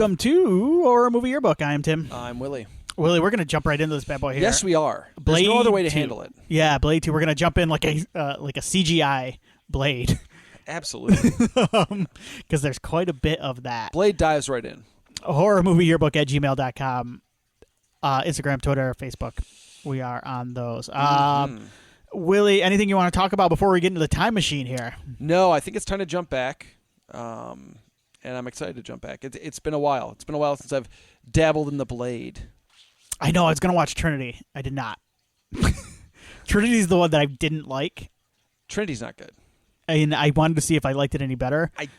Welcome to Horror Movie Yearbook. I am Tim. I'm Willie. Willie, we're going to jump right into this bad boy here. Yes, we are. Blade There's no other way to 2. handle it. Yeah, Blade 2. We're going to jump in like a CGI Blade. Absolutely. Because there's quite a bit of that. Blade dives right in. horrormovieyearbook@gmail.com. Instagram, Twitter, Facebook. We are on those. Willie, anything you want to talk about before we get into the time machine here? No, I think it's time to jump back. And I'm excited to jump back. It's been a while. It's been a while since I've dabbled in the Blade. I know. I was going to watch Trinity. I did not. Trinity's the one that I didn't like. Trinity's not good. And I wanted to see if I liked it any better. I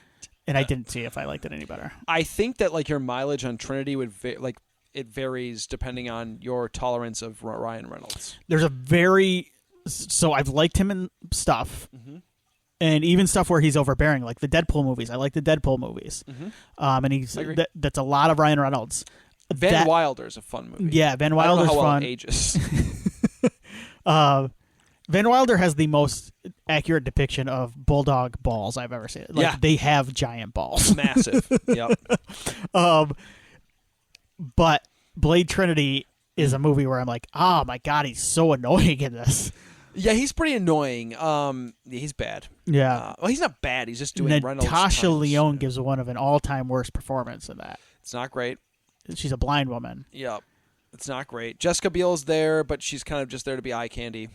didn't see if I liked it any better. I think that like your mileage on Trinity would it varies depending on your tolerance of Ryan Reynolds. There's so I've liked him in stuff. Mm-hmm. And even stuff where he's overbearing, like the Deadpool movies. I like the Deadpool movies. Mm-hmm. And that's a lot of Ryan Reynolds. Van Wilder's a fun movie. Yeah, Van Wilder's I don't know how fun. well it ages. Van Wilder has the most accurate depiction of bulldog balls I've ever seen. Like, they have giant balls. Massive. Yep. But Blade Trinity is a movie where I'm like, oh my God, he's so annoying in this. Yeah, he's pretty annoying. He's bad. Yeah. Well, he's not bad. He's just doing Reynolds. Natasha Lyonne gives one of an all-time worst performance in that. It's not great. She's a blind woman. Yep. It's not great. Jessica Biel's there, but she's kind of just there to be eye candy.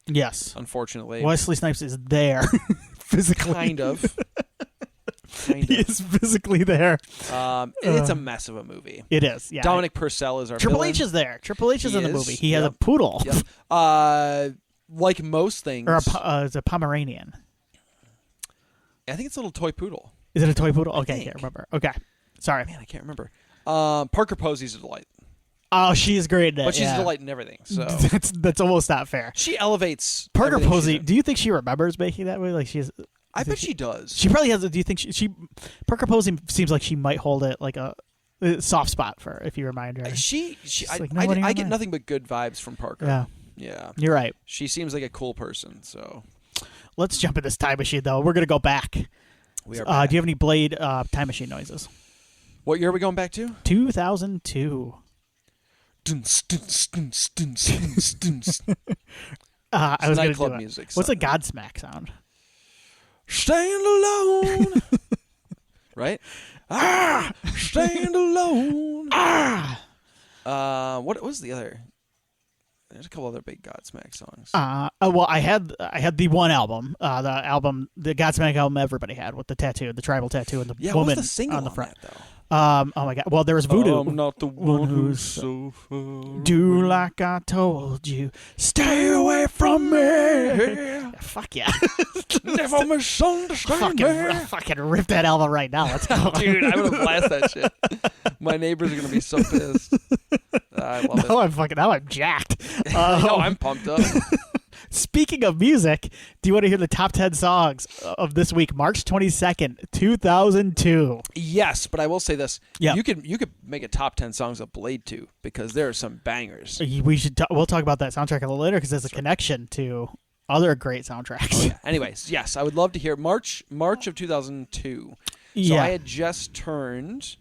Yes. Unfortunately. Wesley Snipes is there physically. Kind of. He is physically there. It's a mess of a movie. It is, yeah. Dominic Purcell is our Triple villain. H is there. Triple H is in the movie. He has a Yep. poodle. Yep. Like most things. Or it's a Pomeranian. I think it's a little toy poodle. Is it a toy poodle? Okay, I can't remember. Okay. Sorry. Man, I can't remember. Parker Posey's a delight. Oh, she is great in it. But she's a delight in everything. So that's almost not fair. She elevates Parker Posey. Do you think she remembers making that movie? Like I bet she does. She probably has. Do you think she Parker Posey seems like she might hold it like a soft spot for her if you remind her. I get nothing but good vibes from Parker. Yeah. Yeah. You're right. She seems like a cool person. So let's jump in this time machine though. We're gonna go back. We are back. Do you have any Blade time machine noises? What year are we going back to? 2002. I was nightclub gonna do music. What's a Godsmack sound? Stand alone. Right? Stand alone. What was the other? There's a couple other big Godsmack songs. Well, I had the one album, the Godsmack album everybody had with the tattoo, the tribal tattoo, and the woman what was the single on the front. On that, though? Oh my God! Well, there was Voodoo. I'm not the one who's so far. Do like I told you. Stay away from me. Yeah, fuck yeah! Never misunderstand me. Fucking rip that album right now. Let's go, dude. I would have blasted that shit. My neighbors are gonna be so pissed. I love it. Now I'm jacked. No, I'm pumped up. Speaking of music, do you want to hear the top 10 songs of this week, March 22nd, 2002? Yes, but I will say this. Yep. You could make a top 10 songs of Blade 2 because there are some bangers. We'll talk about that soundtrack a little later because there's a connection to other great soundtracks. Oh, yeah. Anyways, yes, I would love to hear March of 2002. So yeah. I had just turned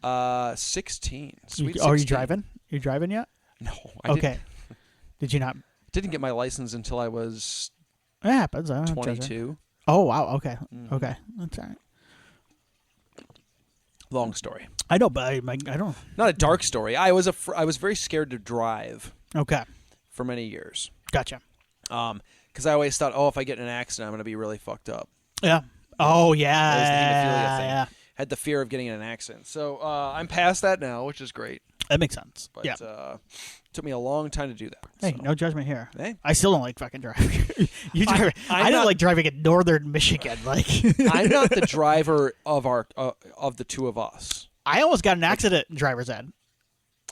16. Sweet 16. Are you driving? You driving yet? No. Okay. Did you not? Didn't get my license until I was It happens. 22. Oh, wow. Okay. Mm-hmm. Okay. That's all right. Long story. I know, but I don't. Not a dark story. I was very scared to drive. Okay. For many years. Gotcha. Because I always thought, if I get in an accident, I'm going to be really fucked up. Yeah. Oh, yeah. That was the hemophilia thing. Yeah. Had the fear of getting in an accident. So I'm past that now, which is great. That makes sense. But yeah. Took me a long time to do that. Hey, no judgment here. Hey. I still don't like fucking driving. I don't like driving in northern Michigan. Like I'm not the driver of of the two of us. I almost got an accident in driver's ed.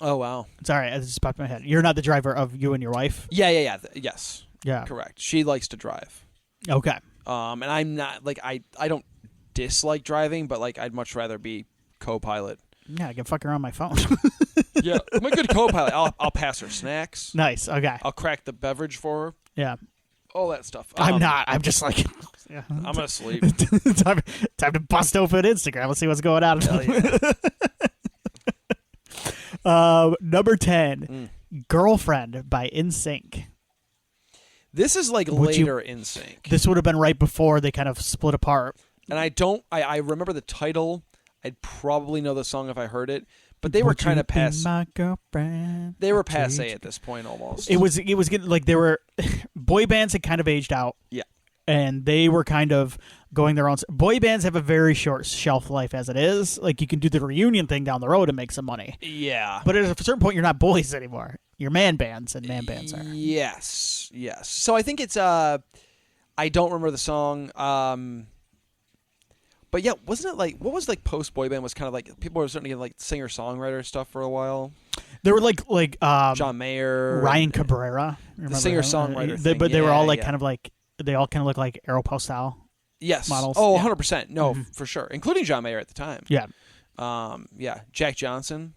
Oh wow! Sorry, it just popped in my head. You're not the driver of you and your wife? Yeah. Yes. Yeah. Correct. She likes to drive. Okay. And I'm not like I don't dislike driving, but like I'd much rather be co-pilot. Yeah, I can fuck her on my phone. Yeah, I'm a good co-pilot. I'll pass her snacks. Nice. Okay. I'll crack the beverage for her. Yeah. All that stuff. I'm not. I'm just like. Yeah. I'm gonna sleep. time to bust open Instagram. Let's see what's going on. Hell yeah. Number 10, Girlfriend by Nsync. This is like later Nsync. This would have been right before they kind of split apart. And I remember the title. I'd probably know the song if I heard it. But they were kind of passe. They were passe at this point almost. It was getting like they were boy bands had kind of aged out. Yeah. And they were kind of going their own. Boy bands have a very short shelf life as it is. Like you can do the reunion thing down the road and make some money. Yeah. But at a certain point, you're not boys anymore. You're man bands, and man bands are. Yes. So I think it's I don't remember the song. But yeah, wasn't it like what was like post boy band was kind of like people were starting to get like singer songwriter stuff for a while. They were like John Mayer, Ryan Cabrera, the singer songwriter thing. But they were all like kind of like they all kind of look like Aeropostale. Yes. Models. Oh, 100%. No, for sure, including John Mayer at the time. Yeah. Yeah. Jack Johnson.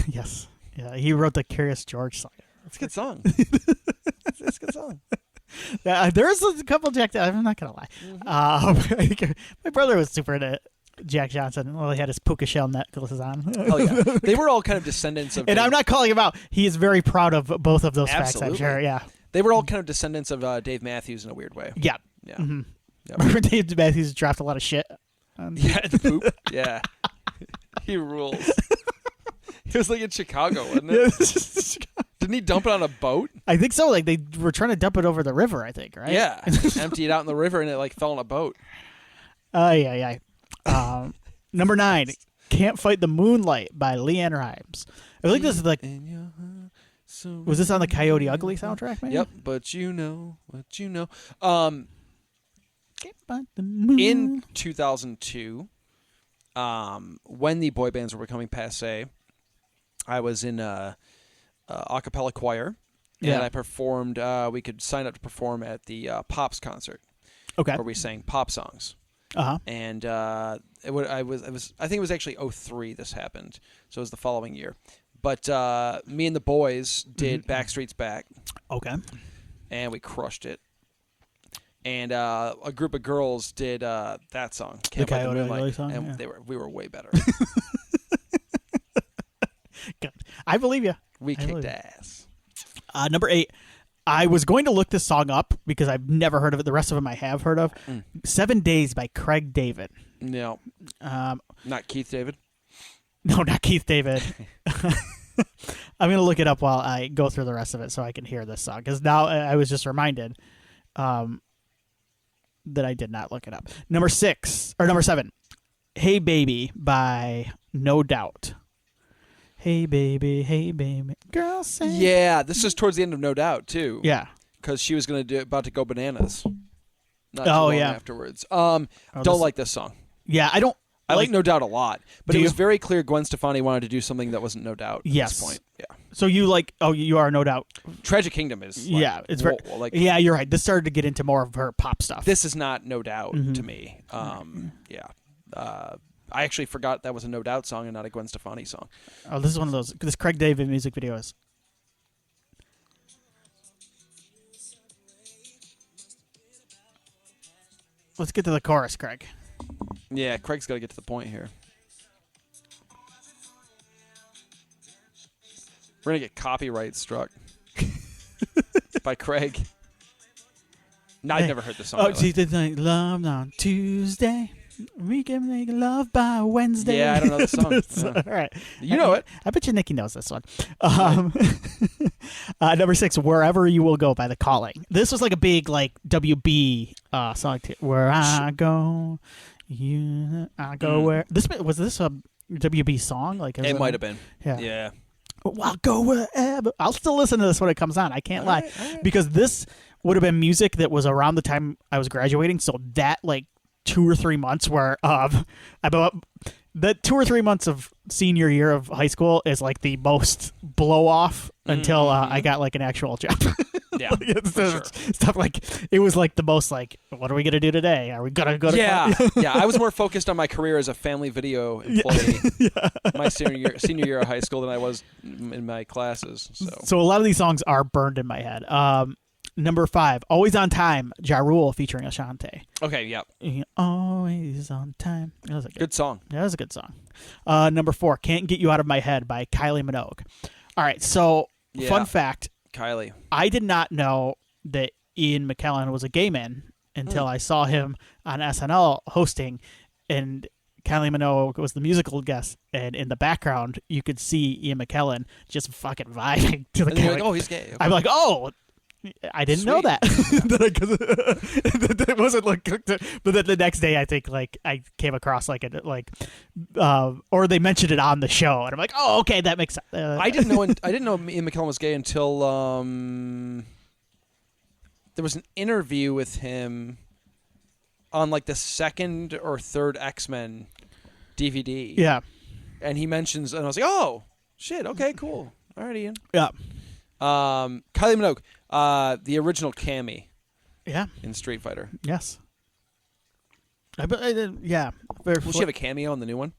Yes. Yeah. He wrote the Curious George song. It's a good song. It's a good song. Yeah, there's a couple Jack. I'm not gonna lie. My brother was super into Jack Johnson. Well, he had his puka shell necklaces on. Oh yeah, they were all kind of descendants of. And I'm not calling him out. He is very proud of both of those facts. I'm sure. Yeah. They were all kind of descendants of Dave Matthews in a weird way. Yeah. Yeah. Mm-hmm. Yep. Remember Dave Matthews dropped a lot of shit. Yeah, the poop. Yeah, he rules. He was like in Chicago, wasn't it? Didn't he dump it on a boat? I think so. Like they were trying to dump it over the river. I think, right? Yeah, empty it out in the river and it like fell on a boat. Yeah. Number 9, "Can't Fight the Moonlight" by Leanne Rimes. I think this is like. Was this on the Coyote Ugly soundtrack, man? Yep, but you know what you know. Can't fight the moon. In 2002, when the boy bands were becoming passe, I was in a cappella choir, and I performed. We could sign up to perform at the Pops concert, where we sang pop songs. And I think it was actually 2003 this happened, so it was the following year. But me and the boys did Backstreet's Back. Okay. And we crushed it. And a group of girls did that song, "Can't Fight the Moonlight," song, and we were way better. Good. I believe you. We kicked ass. Number 8. I was going to look this song up because I've never heard of it. The rest of them I have heard of. 7 Days by Craig David. No. Not Keith David? No, not Keith David. I'm going to look it up while I go through the rest of it so I can hear this song. Because now I was just reminded that I did not look it up. Number 7. "Hey Baby" by No Doubt. Hey baby, girl say. Yeah, this is towards the end of No Doubt too. Yeah, because she was about to go bananas. Not too long afterwards. Don't like this song. Yeah, I like No Doubt a lot, but it was very clear Gwen Stefani wanted to do something that wasn't No Doubt at this point. Yeah. So you are No Doubt. Tragic Kingdom is it's very yeah, you're right. This started to get into more of her pop stuff. This is not No Doubt to me. I actually forgot that was a No Doubt song and not a Gwen Stefani song. Oh, this is one of those. This Craig David music videos. Let's get to the chorus, Craig. Yeah, Craig's got to get to the point here. We're going to get copyright struck by Craig. No, I've never heard this song. Oh, Tuesday night love on Tuesday. We can make love by Wednesday. Yeah, I don't know the song. All right. You know it. I bet you Nikki knows this one. Number 6, "Wherever You Will Go" by The Calling. This was like a big like WB song too. Where I go, I go where. Was this a WB song? Like it might have been. Yeah. I'll go wherever. I'll still listen to this when it comes on. I can't lie. Because this would have been music that was around the time I was graduating. So that like 2 or 3 months where the 2 or 3 months of senior year of high school is like the most blow off until I got like an actual job. Yeah, stuff like it was like the most like, what are we gonna do today? Are we gonna go to yeah. I was more focused on my career as a family video employee my senior year of high school than I was in my classes. So a lot of these songs are burned in my head. Number 5, Always on Time, Ja Rule featuring Ashanti. Okay, yeah. Always on Time. That was a Good song. That was a good song. Number 4, Can't Get You Out of My Head by Kylie Minogue. All right, so fun fact. Kylie. I did not know that Ian McKellen was a gay man until I saw him on SNL hosting, and Kylie Minogue was the musical guest, and in the background you could see Ian McKellen just fucking vibing to the And you're like, oh, he's gay. Okay. I'm like, oh, I didn't know that. That wasn't like cooked. But then the next day, I think like I came across like or they mentioned it on the show, and I'm like, oh, okay, that makes sense. I didn't know. I didn't know Ian McKellen was gay until there was an interview with him on like the second or third X-Men DVD. Yeah, and he mentions, and I was like, oh shit, okay, cool, all right, Ian. Yeah. Kylie Minogue, the original Cammy. Yeah. In Street Fighter. Yes. Yeah. Will she have a cameo in the new one?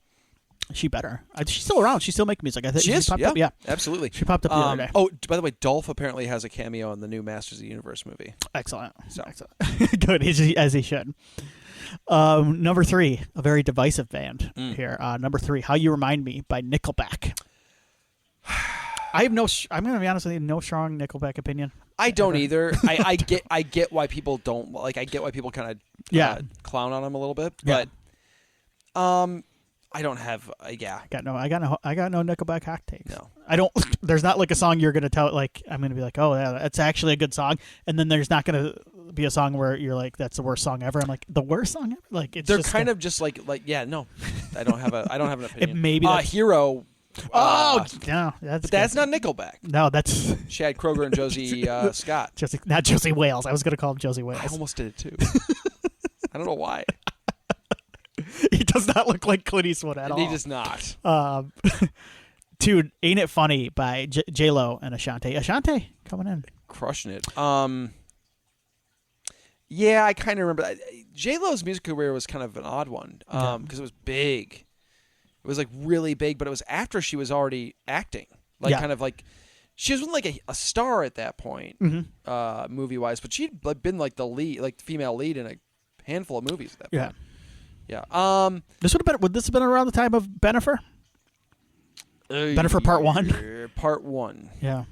She better. She's still around. She's still making music. I think she is. Popped up. Yeah, absolutely. She popped up the other day. Oh, by the way, Dolph apparently has a cameo in the new Masters of the Universe movie. Excellent. So. Excellent. Good, as he should. Number 3, a very divisive band here. Number 3, How You Remind Me by Nickelback. I have I'm going to be honest with you, no strong Nickelback opinion. I don't either. I get why people don't like. I get why people kind of clown on them a little bit, but I don't have. I got no Nickelback hot takes. No, I don't. There's not like a song you're gonna tell. Like I'm gonna be like, oh yeah, that's actually a good song, and then there's not gonna be a song where you're like, that's the worst song ever. I'm like, the worst song ever. Like it's. They're just kind of just like yeah. No, I don't have an opinion. It maybe Hero. No, that's not Nickelback. No, that's Chad Kroeger and Josie Scott. Not Josie Wales. I was gonna call him Josie Wales. I almost did it too. I don't know why. He does not look like Clint Eastwood at all. He does not. Dude, Ain't It Funny by J-Lo and Ashanti. Ashanti coming in. Crushing it. Yeah, I kind of remember. J-Lo's music career was kind of an odd one because it was big. It was like really big, but it was after she was already acting. Kind of like she wasn't like a star at that point, movie-wise, but she'd been like the lead, like the female lead in a handful of movies at that point. Yeah. Would this have been around the time of Bennifer? Bennifer Part 1? Part 1. Yeah.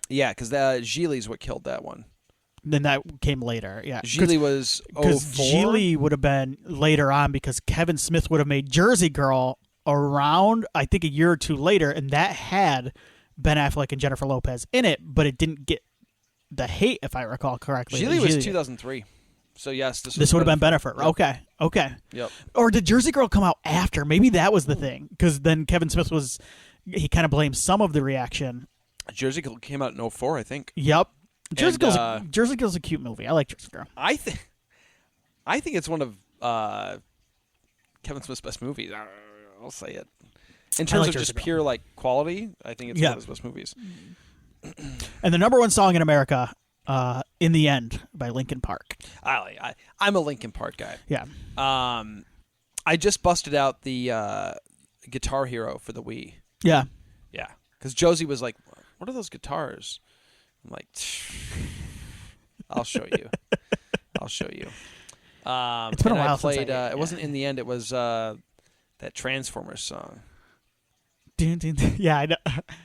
Yeah, because Gigli's what killed that one. Then that came later, yeah. Gigli was 04? Because Gigli would have been later on because Kevin Smith would have made Jersey Girl around, I think, a year or two later, and that had Ben Affleck and Jennifer Lopez in it, but it didn't get the hate, if I recall correctly. Gigli was 2003. So, yes, this would have been Bennifer. Yep. Okay. Yep. Or did Jersey Girl come out after? Maybe that was the thing, because then Kevin Smith he kind of blamed some of the reaction. Jersey Girl came out in 04, I think. Yep. Jersey Girl's a cute movie. I like Jersey Girl. I think it's one of Kevin Smith's best movies. I'll say it. In terms of just pure quality, I think it's one of his best movies. And the number 1 song in America, "In the End" by Linkin Park. I'm a Linkin Park guy. Yeah. I just busted out the Guitar Hero for the Wii. Yeah. Yeah. Because Josie was like, "What are those guitars?" I'm like, I'll show you. It's been a while since I played. It wasn't "In the End." It was that Transformers song. Yeah, I know.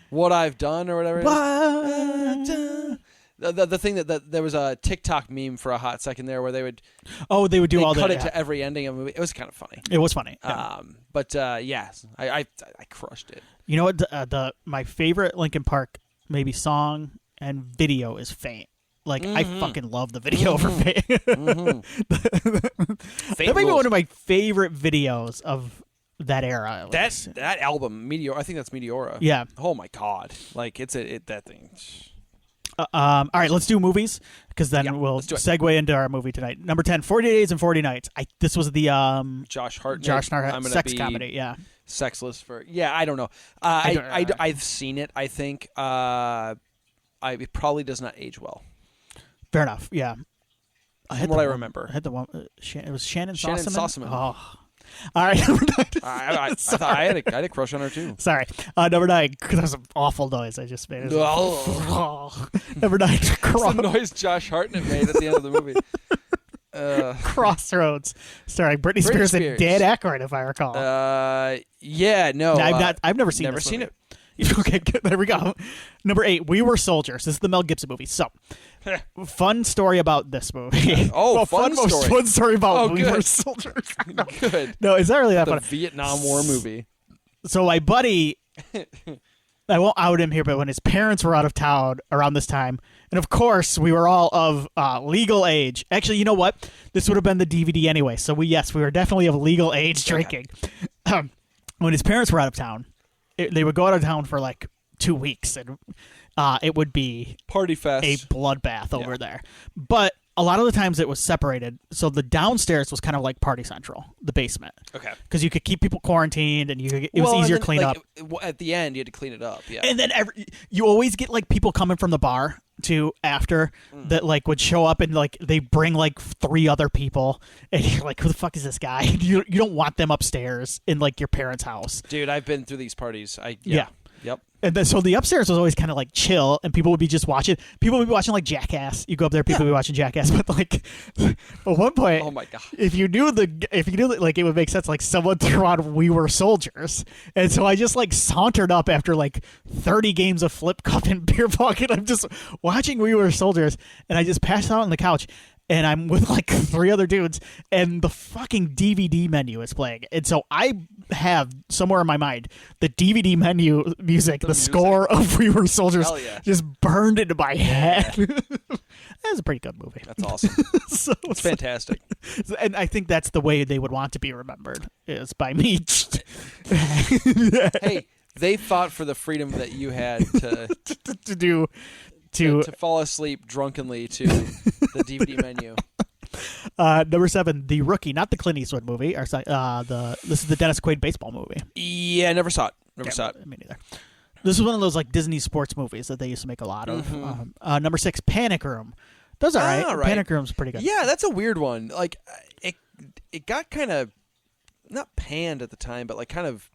What I've Done or whatever. The thing that there was a TikTok meme for a hot second there where they would do all that. Cut it to every ending of a movie. It was kind of funny. It was funny. But yes, I crushed it. You know what? My favorite Linkin Park maybe song and video is "Faint." I fucking love the video for Faint. That might be one of my favorite videos of that era. That album, Meteor. I think that's Meteora. Yeah. Oh my god! That thing. All right, let's do movies because then we'll segue into our movie tonight. Number 10, 40 Days and 40 Nights. This was the Josh Hartnett sex comedy. Yeah. Sexless for I don't know. I've seen it. I think it probably does not age well. Fair enough. Yeah. From what I remember, I had the one. It was Shannon Sossamon. Oh, All right, number 9. I thought I had a crush on her too. Sorry. Number 9, that was an awful noise I just made. Number 9, It's the noise Josh Hartnett made at the end of the movie. Crossroads, starring Britney Spears and Dan Aykroyd, if I recall. Yeah, no. I've never seen it. Okay, good. There we go. Number 8, We Were Soldiers. This is the Mel Gibson movie. So, fun story about this movie. Fun story. Fun story about We good. Were Soldiers. No. Good. No, is that really that The fun? Vietnam War movie. So my buddy, I won't out him here, but when his parents were out of town around this time, and of course we were all of legal age. Actually, you know what? This would have been the DVD anyway. So we were definitely of legal age drinking. When his parents were out of town, they would go out of town for like 2 weeks, and it would be Party fest. a bloodbath over there. But a lot of the times it was separated. So the downstairs was kind of like Party Central, the basement. Okay. Because you could keep people quarantined, and it was easier to clean up. At the end, you had to clean it up. Yeah. And then you always get like people coming from the bar too after that like would show up, and like they bring like 3 other people, and you're like, who the fuck is this guy? You don't want them upstairs in like your parents' house. Dude, I've been through these parties. Yeah. Yep. And then, so the upstairs was always kind of like chill, and people would be just watching. People would be watching like Jackass. You go up there, people would be watching Jackass. But like, at one point, Oh my god. if you knew like it would make sense. Like someone threw on We Were Soldiers, and so I just like sauntered up after like 30 games of flip cup and beer pong, and I'm just watching We Were Soldiers, and I just passed out on the couch. And I'm with like 3 other dudes, and the fucking DVD menu is playing. And so I have somewhere in my mind the DVD menu music, the score of We Were Soldiers, just burned into my head. That was a pretty good movie. That's awesome. It's fantastic. And I think that's the way they would want to be remembered, is by me. Hey, they fought for the freedom that you had to fall asleep drunkenly to the DVD menu. Number 7, The Rookie, not the Clint Eastwood movie. This is the Dennis Quaid baseball movie. Yeah, never saw it. Never saw it. Me neither. This is one of those like Disney sports movies that they used to make a lot of. Number 6, Panic Room. Those are right. Panic Room's pretty good. Yeah, that's a weird one. Like it got kind of not panned at the time, but like kind of.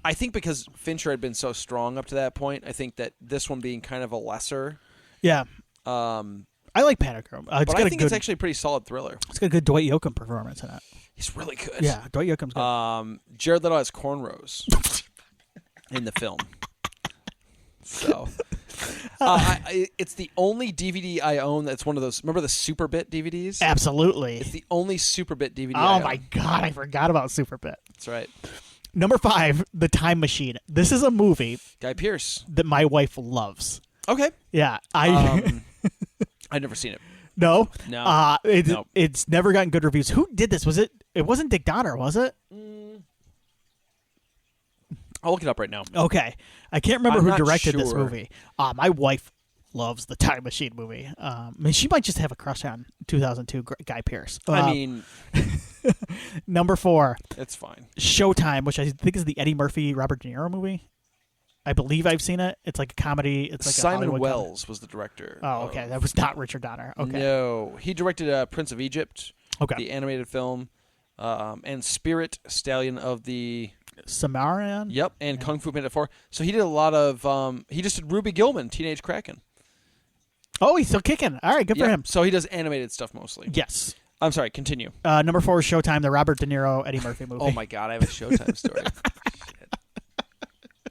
I think because Fincher had been so strong up to that point, I think that this one being kind of a lesser. Yeah. I like Panic Room. But I think it's actually a pretty solid thriller. It's got a good Dwight Yoakam performance in it. He's really good. Yeah, Dwight Yoakam's good. Jared Leto has cornrows in the film. So, it's the only DVD I own that's one of those. Remember the Superbit DVDs? Absolutely. It's the only Superbit DVD I own. Oh my god, I forgot about Superbit. That's right. Number 5, The Time Machine. This is a movie. Guy Pearce. That my wife loves. Okay. Yeah, I've never seen it. No. No. It's never gotten good reviews. Who did this? It wasn't Dick Donner, was it? I'll look it up right now. Okay. I can't remember who directed this sure. movie. My wife loves the Time Machine movie. I mean, she might just have a crush on 2002 Guy Pearce. I mean, number 4. It's fine. Showtime, which I think is the Eddie Murphy Robert De Niro movie. I believe I've seen it. It's like a comedy. It's like Simon a Hollywood Wells was the director. Oh, okay. That was not Richard Donner. Okay. No, he directed Prince of Egypt, the animated film, and Spirit, Stallion of the Samarian. Yep, and Kung Fu Panda 4. So he did a lot of. He just did Ruby Gillman, Teenage Kraken. Oh, he's still kicking. All right, good for him. So he does animated stuff mostly. Yes. I'm sorry. Continue. Number 4 is Showtime, the Robert De Niro Eddie Murphy movie. Oh my God, I have a Showtime story.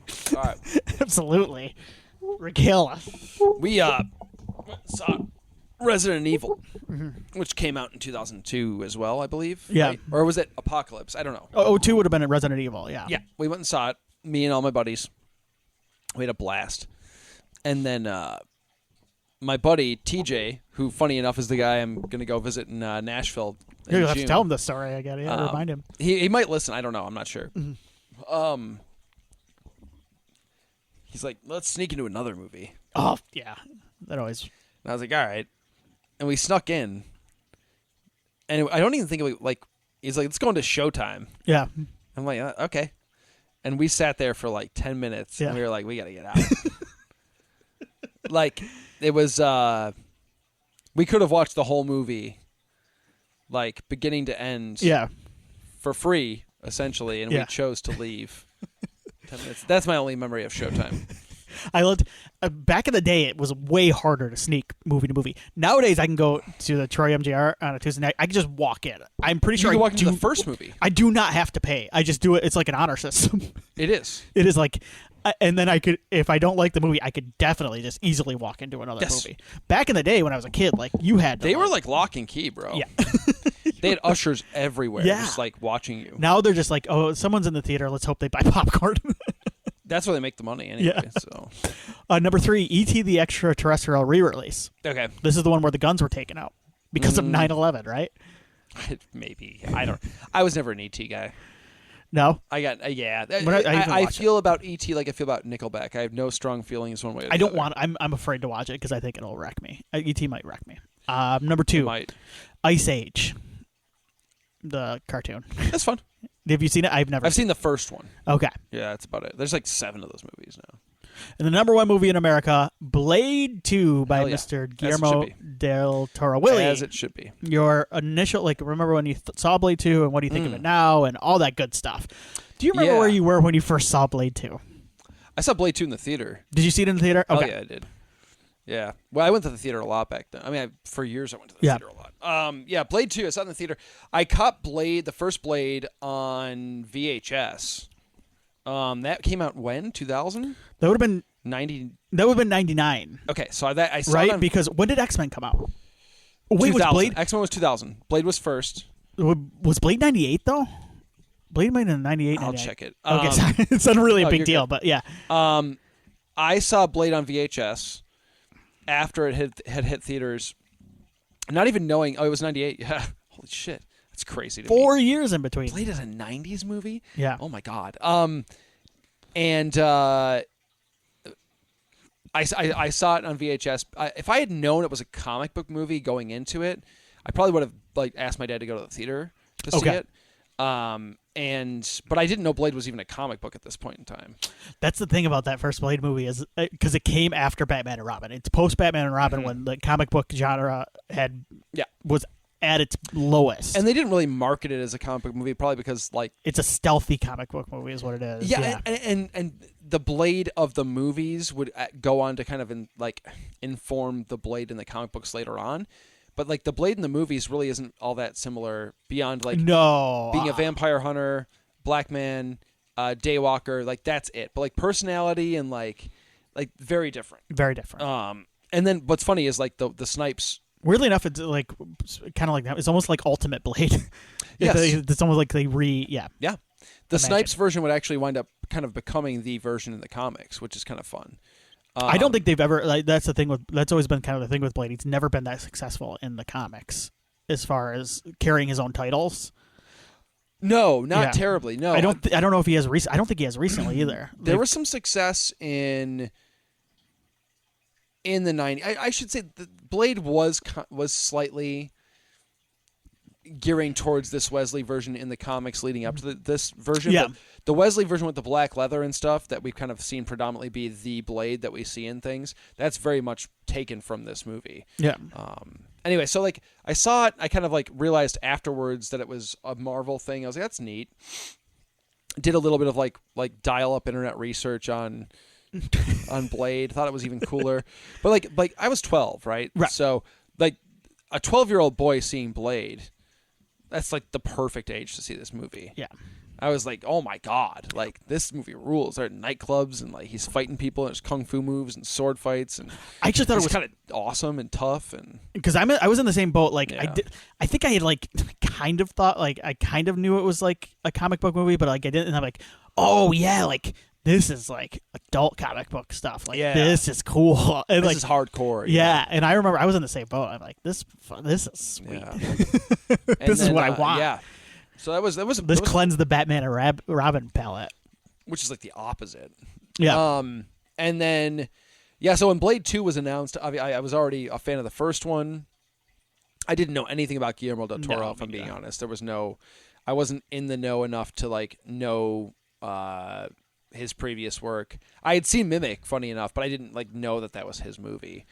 Shit. All right. Absolutely. Regale us. We saw Resident Evil, which came out in 2002 as well, I believe. Yeah. Right? Or was it Apocalypse? I don't know. 02 would have been at Resident Evil, yeah. Yeah, we went and saw it, me and all my buddies. We had a blast. And then my buddy, TJ, who, funny enough, is the guy I'm going to go visit in Nashville in You'll have to June. tell him the story, I gotta remind him. He might listen. I don't know. I'm not sure. He's like, let's sneak into another movie. Oh, yeah. That always... And I was like, all right. And we snuck in. And I don't even think it was he's like, let's go into Showtime. Yeah. I'm like, okay. And we sat there for like 10 minutes. Yeah. And we were like, we got to get out. Like, it was, we could have watched the whole movie, like, beginning to end. Yeah. for free, essentially, and we chose to leave. 10 minutes. That's my only memory of Showtime. I loved back in the day. It was way harder to sneak movie to movie. Nowadays, I can go to the Troy MJR on a Tuesday night. I can just walk in. I'm pretty sure you can walk into the first movie. I do not have to pay. I just do it. It's like an honor system. It is. It is like, and then I could, if I don't like the movie, I could definitely just easily walk into another movie. Back in the day when I was a kid, like you had to. They were like lock and key, bro. Yeah. They had ushers everywhere, just like watching you. Now they're just like, oh, someone's in the theater. Let's hope they buy popcorn. That's where they make the money anyway. Yeah. So, number 3, E.T. the Extraterrestrial re-release. Okay. This is the one where the guns were taken out because of 9/11, right? Maybe. I was never an E.T. guy. No? I got, yeah. I feel about E.T. like I feel about Nickelback. I have no strong feelings one way or the I don't other. want, I'm afraid to watch it because I think it'll wreck me. E.T. might wreck me. Number 2, might. Ice Age. The cartoon. That's fun. Have you seen it? I've seen the first one. Okay. Yeah, that's about it. There's like 7 of those movies now. And the number 1 movie in America, Blade 2 by Mr. Guillermo del Toro. Willie, as it should be. Your initial, like, remember when you saw Blade 2 and what do you think of it now and all that good stuff. Do you remember where you were when you first saw Blade 2? I saw Blade 2 in the theater. Did you see it in the theater? Okay. Oh, yeah, I did. Yeah. Well, I went to the theater a lot back then. I mean, for years I went to the theater a lot. Blade 2, I saw it in the theater. I caught Blade, the first Blade, on VHS. That came out when? 2000? That would have been 90. That would have been 99. Okay, so I saw right it on, because when did X-Men come out? Wait, was Blade? X-Men was 2000. Blade was first. Was Blade 98 though? Blade made in 98. I'll check it. Okay, sorry. It's not really a big deal, but yeah. I saw Blade on VHS after it had hit theaters, not even knowing. Oh, it was 98. Yeah, holy shit, that's crazy. 4 years in between. Blade is a 90s movie. Yeah. Oh my god. I saw it on VHS. If I had known it was a comic book movie going into it, I probably would have like asked my dad to go to the theater to see it. But I didn't know Blade was even a comic book at this point in time. That's the thing about that first Blade movie is because it came after Batman and Robin. It's post Batman and Robin when the comic book genre was at its lowest. And they didn't really market it as a comic book movie, probably because like it's a stealthy comic book movie is what it is. Yeah. And the Blade of the movies would go on to kind of inform the Blade in the comic books later on. But like the Blade in the movies really isn't all that similar beyond like being a vampire hunter, black man, daywalker, like that's it. But like personality and like very different. Very different. And then what's funny is like the Snipes. Weirdly enough, it's like kind of like that. It's almost like Ultimate Blade. Yes. It's almost like they Yeah. The Snipes version would actually wind up kind of becoming the version in the comics, which is kind of fun. I don't think they've ever. Like, that's the thing with. That's always been kind of the thing with Blade. He's never been that successful in the comics as far as carrying his own titles. No, not terribly. No, I don't know if he has. I don't think he has recently either. There was some success in the 90s. I should say the Blade was slightly gearing towards this Wesley version in the comics leading up to this version. Yeah. But the Wesley version with the black leather and stuff that we've kind of seen predominantly be the Blade that we see in things, that's very much taken from this movie. Yeah. Anyway, so like I saw it, I kind of like realized afterwards that it was a Marvel thing. I was like, that's neat. Did a little bit of like dial-up internet research on Blade. Thought it was even cooler. But like I was 12, right? Right. So like a 12-year-old boy seeing Blade, that's like the perfect age to see this movie. Yeah. I was like, oh my god, like this movie rules. They're at nightclubs and like he's fighting people and there's kung fu moves and sword fights and I actually thought it was kind of awesome and tough and because I was in the same boat. Like I think I had like kind of thought like I kind of knew it was like a comic book movie, but like I didn't. And I'm like, oh yeah, like this is like adult comic book stuff. Like this is cool. And this is hardcore. Yeah, and I remember I was in the same boat. I'm like, this is sweet. Yeah. This is what I want. Yeah. So that was this cleanse the Batman and Robin palette, which is like the opposite. Yeah. And then so when Blade 2 was announced, I was already a fan of the first one. I didn't know anything about Guillermo del Toro, if I'm being honest. I wasn't in the know enough to like know his previous work. I had seen Mimic, funny enough, but I didn't like know that was his movie.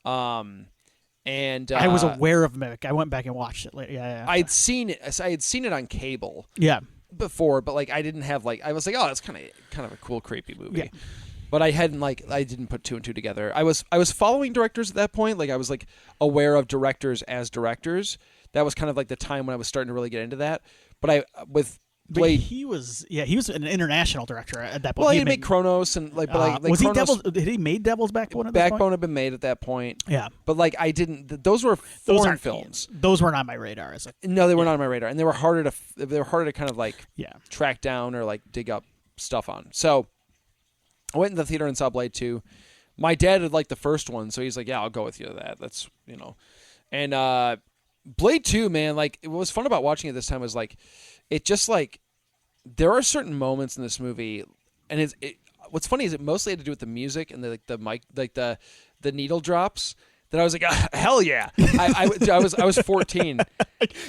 And And I was aware of Mimic. I went back and watched it later. Yeah. I had seen it on cable. Yeah. Before, but like I didn't have like I was like, oh, that's kind of a cool, creepy movie. Yeah. But I didn't put two and two together. I was following directors at that point. Like I was like aware of directors as directors. That was kind of like the time when I was starting to really get into that. But Blade, he was an international director at that point. Well, he made Kronos and like, but like was Kronos, he Devil's? Did he made Devil's Backbone? At that Backbone point? had been made at that point. Yeah, but like I didn't. Those were foreign films. Those weren't on my radar. No, they were not on my radar, and they were harder to kind of like track down or like dig up stuff on. So I went in the theater and saw Blade 2. My dad had liked the first one, so he's like, "Yeah, I'll go with you to that." That's and Blade 2, man. Like what was fun about watching it this time was like it just like. There are certain moments in this movie, and what's funny is it mostly had to do with the music and the mic, like the needle drops. That I was like, hell yeah! I was 14.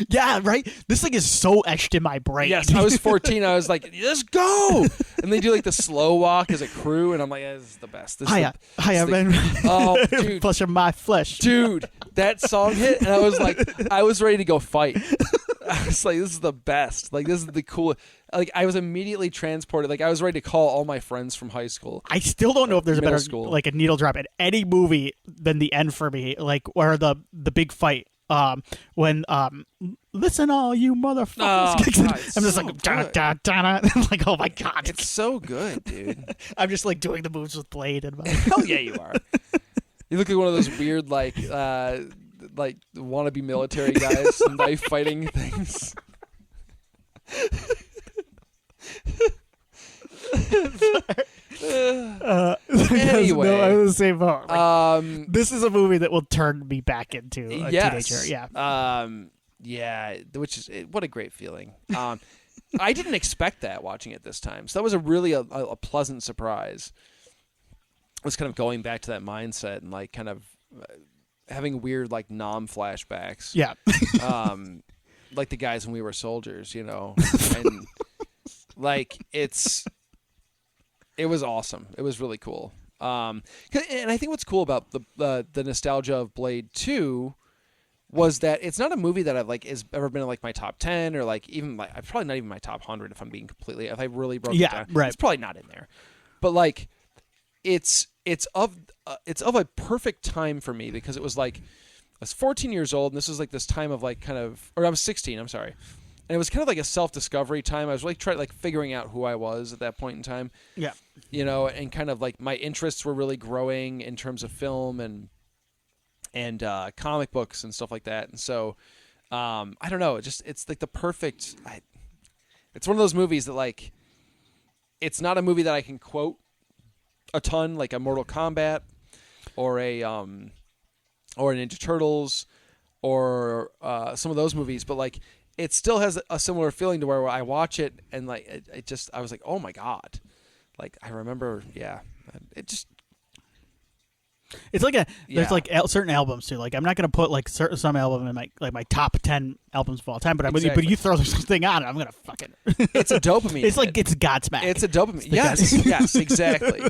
Yeah, right. This thing is so etched in my brain. Yes, I was 14. I was like, let's go! And they do like the slow walk as a crew, and I'm like, this is the best. Hiya, man. Oh, dude, flesh of my flesh, dude. That song hit, and I was like, I was ready to go fight. I was like, this is the best. Like, this is the cool. Like, I was immediately transported. Like, I was ready to call all my friends from high school. I still don't know if there's a better, school. like, a needle drop in any movie than the end for me. Like, or the big fight. When listen, all you motherfuckers. Oh, God, I'm just like, I'm like, oh my God, it's so good, dude. I'm just like doing the moves with Blade and hell yeah, you are. You look like one of those weird like wannabe military guys, knife fighting things. Anyway, no, I'm the same boat. Like, this is a movie that will turn me back into a teenager. Yeah. Yeah. Which is what a great feeling. I didn't expect that watching it this time, so that was a really a pleasant surprise. I was kind of going back to that mindset and like kind of having weird like flashbacks. Yeah. Like the guys when we were soldiers, and like it was awesome. It was really cool. And I think what's cool about the nostalgia of Blade 2 was that it's not a movie that I've like has ever been in like my top 10 or like even like probably not even my top 100 if I'm being if I really broke it down. Right. It's probably not in there. But like it's of a perfect time for me because it was like I was 14 years old and this was like this time of like I was 16, I'm sorry. And it was kind of like a self-discovery time. I was really figuring out who I was at that point in time. Yeah. And kind of like my interests were really growing in terms of film and comic books and stuff like that. And so, I don't know. It's like the perfect. It's one of those movies that like, it's not a movie that I can quote a ton, like a Mortal Kombat or a Ninja Turtles or some of those movies, but like. It still has a similar feeling to where I watch it and like I was like, oh my God, like I remember, it's like there's like certain albums too. Like I'm not gonna put like some album in my top 10 albums of all time, but but you throw something on it, I'm gonna fucking. It's a dopamine. It's like it's Godsmack. It's a dopamine. Yes, exactly.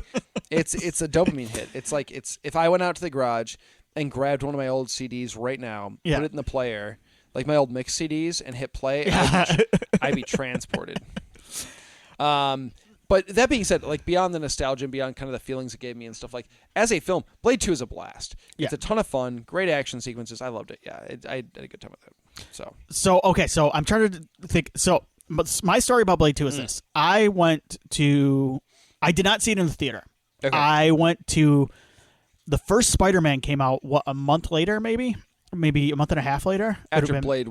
It's a dopamine hit. It's like if I went out to the garage and grabbed one of my old CDs right now, put it in the player. Like my old mix CDs and hit play, I'd be transported. But that being said, like beyond the nostalgia and beyond kind of the feelings it gave me and stuff, like as a film, Blade 2 is a blast. Yeah. It's a ton of fun, great action sequences. I loved it. Yeah, I had a good time with it. So okay, so I'm trying to think. So my story about Blade 2 is this: I did not see it in the theater. Okay. I went to the first Spider-Man came out a month later, maybe a month and a half later. After Blade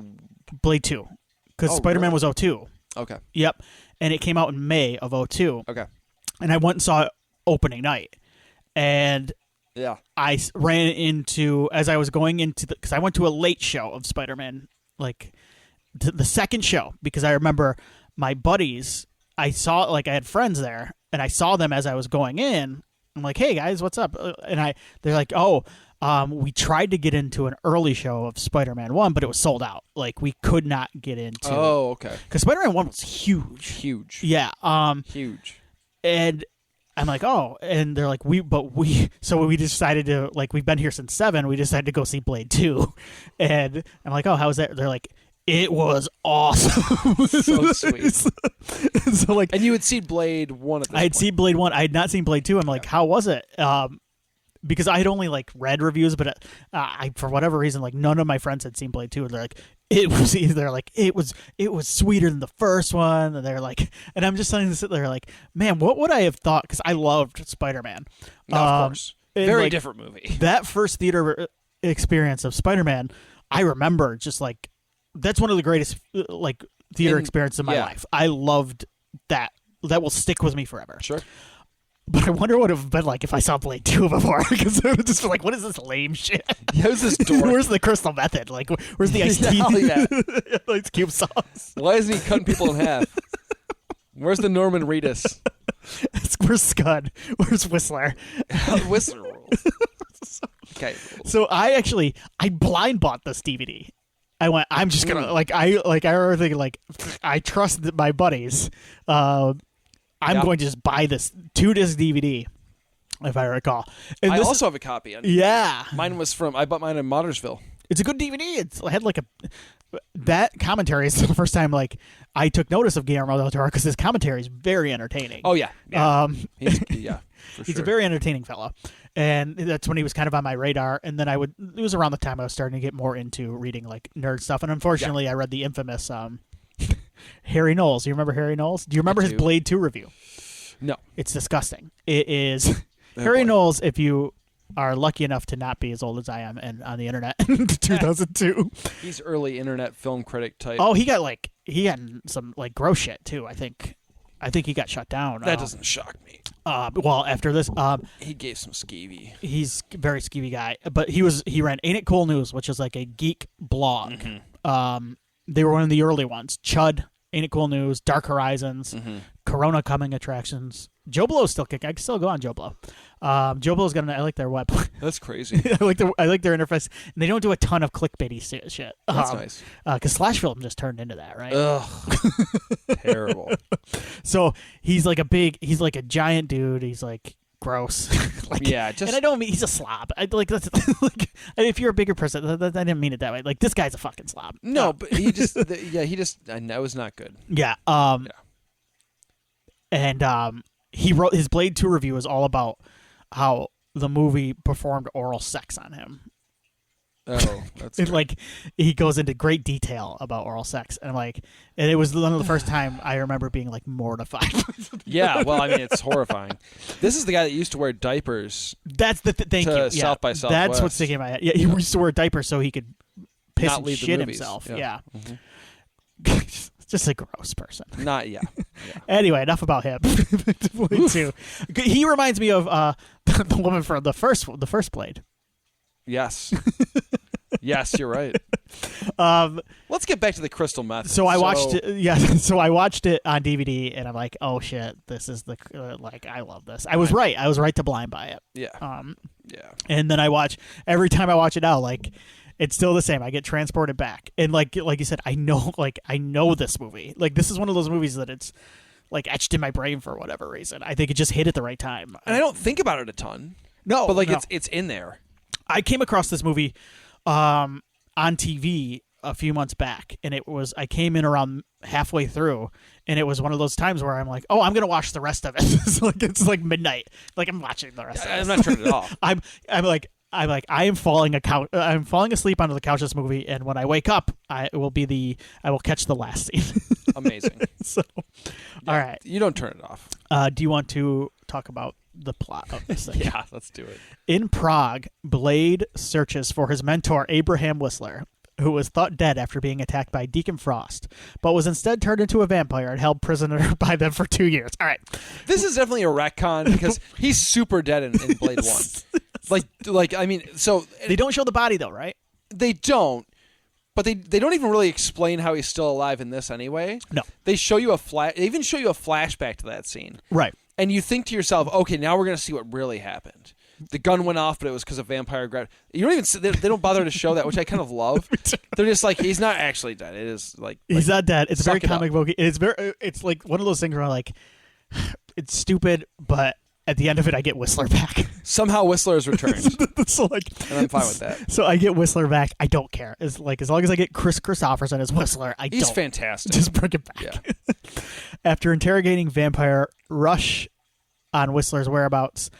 2. Because Spider-Man was 02. Okay. Yep. And it came out in May of 02. Okay. And I went and saw it opening night. And I ran into, as I was going into because I went to a late show of Spider-Man, like the second show, because I remember my buddies, I had friends there, and I saw them as I was going in. I'm like, hey guys, what's up? And they're like, oh, we tried to get into an early show of Spider-Man 1, but it was sold out. Like, we could not get into. Oh, okay. Because Spider-Man 1 was huge. Huge. Yeah. Huge. And I'm like, oh, and they're like, so we decided to, like, we've been here since 7. We decided to go see Blade 2. And I'm like, oh, how was that? They're like, it was awesome. So sweet. So like, and you had seen Blade 1 at this I had point. seen Blade 1. I had not seen Blade 2. I'm like, how was it? Because I had only like read reviews, but I, for whatever reason, like none of my friends had seen Blade 2. And they're like, it was sweeter than the first one. And they're like, and I'm just starting to sit there like, man, what would I have thought? Because I loved Spider-Man. No, of course. Very like, different movie. That first theater experience of Spider-Man, I remember just like, that's one of the greatest like theater experiences of my life. I loved that. That will stick with me forever. Sure. But I wonder what it would have been like if I saw Blade 2 before, because I would just be like, what is this lame shit? Yeah, who's this dork? Where's the crystal method? Like, where's the iced tea? Yeah. Like cube sauce. Why isn't he cutting people in half? Where's the Norman Reedus? Where's Scud? Where's Whistler? Whistler rules. Okay. So I blind bought this DVD. I went, I'm just gonna I remember thinking like, I trust my buddies. I'm going to just buy this 2-disc DVD, if I recall. And I also have a copy. Yeah. Mine was I bought mine in Mothersville. It's a good DVD. It had like that commentary is the first time like I took notice of Guillermo del Toro, because his commentary is very entertaining. Oh, yeah. He's a very entertaining fellow. And that's when he was kind of on my radar. And then it was around the time I was starting to get more into reading like nerd stuff. And unfortunately, I read the infamous Harry Knowles. You remember Harry Knowles? Do you remember his Blade 2 review? No. It's disgusting. It is. Harry Knowles, if you are lucky enough to not be as old as I am and on the internet in 2002. He's early internet film critic type. Oh, he got some like gross shit too, I think. I think he got shut down. That doesn't shock me. Well, after this, he gave some skeevy. He's a very skeevy guy, but he ran Ain't It Cool News, which is like a geek blog. Mm-hmm. They were one of the early ones. Chud, Ain't It Cool News, Dark Horizons, Corona Coming Attractions. Joe Blow's still kicking. I can still go on Joe Blow. Joe Blow's got I like their web. That's crazy. I like their interface, and they don't do a ton of clickbaity shit. That's nice. Because Slash Film just turned into that, right? Ugh. Terrible. So he's like a giant dude. He's like gross. And I don't mean he's a slob. That's like, if you're a bigger person, I didn't mean it that way. Like, this guy's a fucking slob. No, but he just that was not good. Yeah. And he wrote his Blade 2 review is all about how the movie performed oral sex on him. Oh, that's and, like, he goes into great detail about oral sex, and it was one of the first time I remember being like mortified. Yeah, well, I mean, it's horrifying. This is the guy that used to wear diapers. That's the thank you. Yeah, South by Southwest. That's what's sticking in my head. Yeah, he used to wear diapers so he could piss Not and leave the shit movies. himself. Yeah. Just a gross person. Yeah. Anyway, enough about him. Blade 2. He reminds me of the woman from the first Blade. Yes. Yes, you're right. Let's get back to the crystal method. So I watched it. Yeah. So I watched it on DVD, and I'm like, oh shit, this is I love this. I was right. I was right to blind buy it. Yeah. Yeah. And then every time I watch it now, like, it's still the same. I get transported back, and like you said, I know this movie. Like, this is one of those movies that it's like etched in my brain for whatever reason. I think it just hit at the right time, and I don't think about it a ton. No, but no. it's in there. I came across this movie on TV a few months back, and I came in around halfway through, and it was one of those times where I'm like, oh, I'm gonna watch the rest of it. it's like midnight, like I'm watching the rest of it. I'm not turning it off. I am falling asleep onto the couch this movie, and when I wake up, I will catch the last scene. Amazing. So, all right, you don't turn it off. Do you want to talk about the plot of this thing? Yeah, let's do it. In Prague, Blade searches for his mentor Abraham Whistler, who was thought dead after being attacked by Deacon Frost, but was instead turned into a vampire and held prisoner by them for 2 years. All right. This is definitely a retcon, because he's super dead in Blade 1. Like I mean, so they don't show the body though, right? They don't, but they don't even really explain how he's still alive in this anyway. No. They show you they even show you a flashback to that scene. Right. And you think to yourself, okay, now we're going to see what really happened. The gun went off, but it was because of vampire grabbed. You don't even. They don't bother to show that, which I kind of love. They're just like, he's not actually dead. It is like he's not dead. It's very comic book. It's like one of those things where like it's stupid, but at the end of it, I get Whistler back. Somehow Whistler is returned. So like, and I'm fine with that. So I get Whistler back. I don't care. It's like, as long as I get Chris Christopherson as Whistler, He's fantastic. Just bring it back. Yeah. After interrogating vampire Rush on Whistler's whereabouts,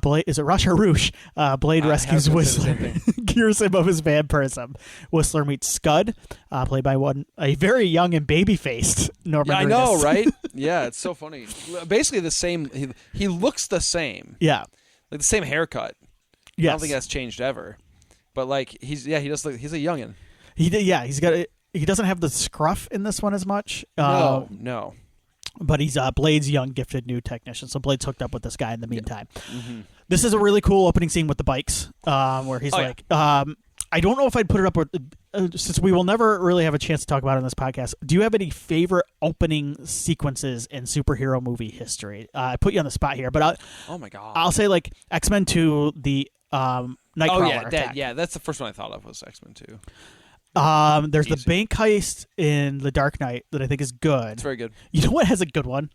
Blade, is it Rush or Roosh? Blade rescues Whistler, cures him of his vampirism. Whistler meets Scud, played by a very young and baby-faced Norman Yeah, I Reedus. know, right? Yeah, it's so funny. Basically the same. He looks the same. Yeah. Like the same haircut. Yes. I don't think that's changed ever. But like he does look. He's a youngin. He did. Yeah, he doesn't have the scruff in this one as much. No. But he's Blade's young, gifted new technician. So Blade's hooked up with this guy in the meantime. Yeah. Mm-hmm. This is a really cool opening scene with the bikes, where he's I don't know if I'd put it up with, since we will never really have a chance to talk about it on this podcast. Do you have any favorite opening sequences in superhero movie history? I put you on the spot here, but oh my god, I'll say like X-Men 2, the Nightcrawler attack. That's the first one I thought of was X-Men 2. There's the bank heist in The Dark Knight that I think is good. It's very good. You know what has a good one